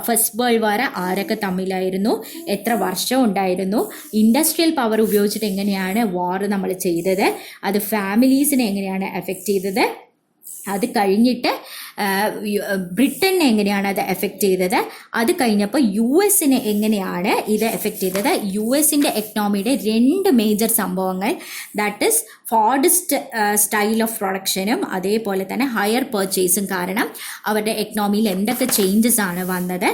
ഫസ്റ്റ് വേൾഡ് വാർ ആരൊക്കെ തമ്മിലായിരുന്നു, എത്ര വർഷം ഉണ്ടായിരുന്നു, ഇൻഡസ്ട്രിയൽ പവർ ഉപയോഗിച്ചിട്ട് എങ്ങനെയാണ് വാർ നമ്മൾ ചെയ്തത്, അത് ഫാമിലീസിനെ എങ്ങനെയാണ് എഫക്റ്റ് ചെയ്തത്, അത് കഴിഞ്ഞിട്ട് ബ്രിട്ടനെ എങ്ങനെയാണ് അത് എഫക്റ്റ് ചെയ്തത്, അത് കഴിഞ്ഞപ്പോൾ യു എസിനെ എങ്ങനെയാണ് ഇത് എഫക്റ്റ് ചെയ്തത്. യു എസിൻ്റെ എക്കണോമിയുടെ 2 മേജർ സംഭവങ്ങൾ, ദാറ്റ് ഈസ് ഫോർഡസ്റ്റ് സ്റ്റൈൽ ഓഫ് പ്രൊഡക്ഷനും അതേപോലെ തന്നെ ഹയർ പർച്ചേസും കാരണം അവരുടെ എക്കണോമിയിൽ എന്തൊക്കെ ചേഞ്ചസ് ആണ് വന്നത്.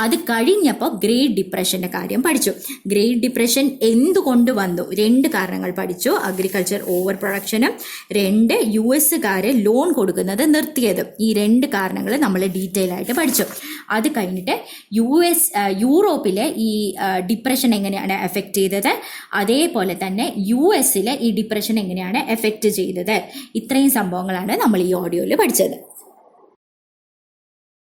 അത് കഴിഞ്ഞപ്പോൾ ഗ്രേറ്റ് ഡിപ്രഷൻ്റെ കാര്യം പഠിച്ചു. ഗ്രേറ്റ് ഡിപ്രഷൻ എന്തുകൊണ്ട് വന്നു? 2 കാരണങ്ങൾ പഠിച്ചു. അഗ്രികൾച്ചർ ഓവർ പ്രൊഡക്ഷനും 2 യു എസുകാർ ലോൺ കൊടുക്കുന്നത് നിർത്തിയതും. ഈ 2 കാരണങ്ങൾ നമ്മൾ ഡീറ്റെയിൽ ആയിട്ട് പഠിച്ചു. അത് കഴിഞ്ഞിട്ട് യൂറോപ്പിലെ ഈ ഡിപ്രഷൻ എങ്ങനെയാണ് എഫക്റ്റ് ചെയ്തത്, അതേപോലെ തന്നെ യു എസിലെ ഈ ഡിപ്രഷൻ എങ്ങനെയാണ് എഫക്റ്റ് ചെയ്തത്. ഇത്രയും സംഭവങ്ങളാണ് നമ്മൾ ഈ ഓഡിയോയിൽ പഠിച്ചത്.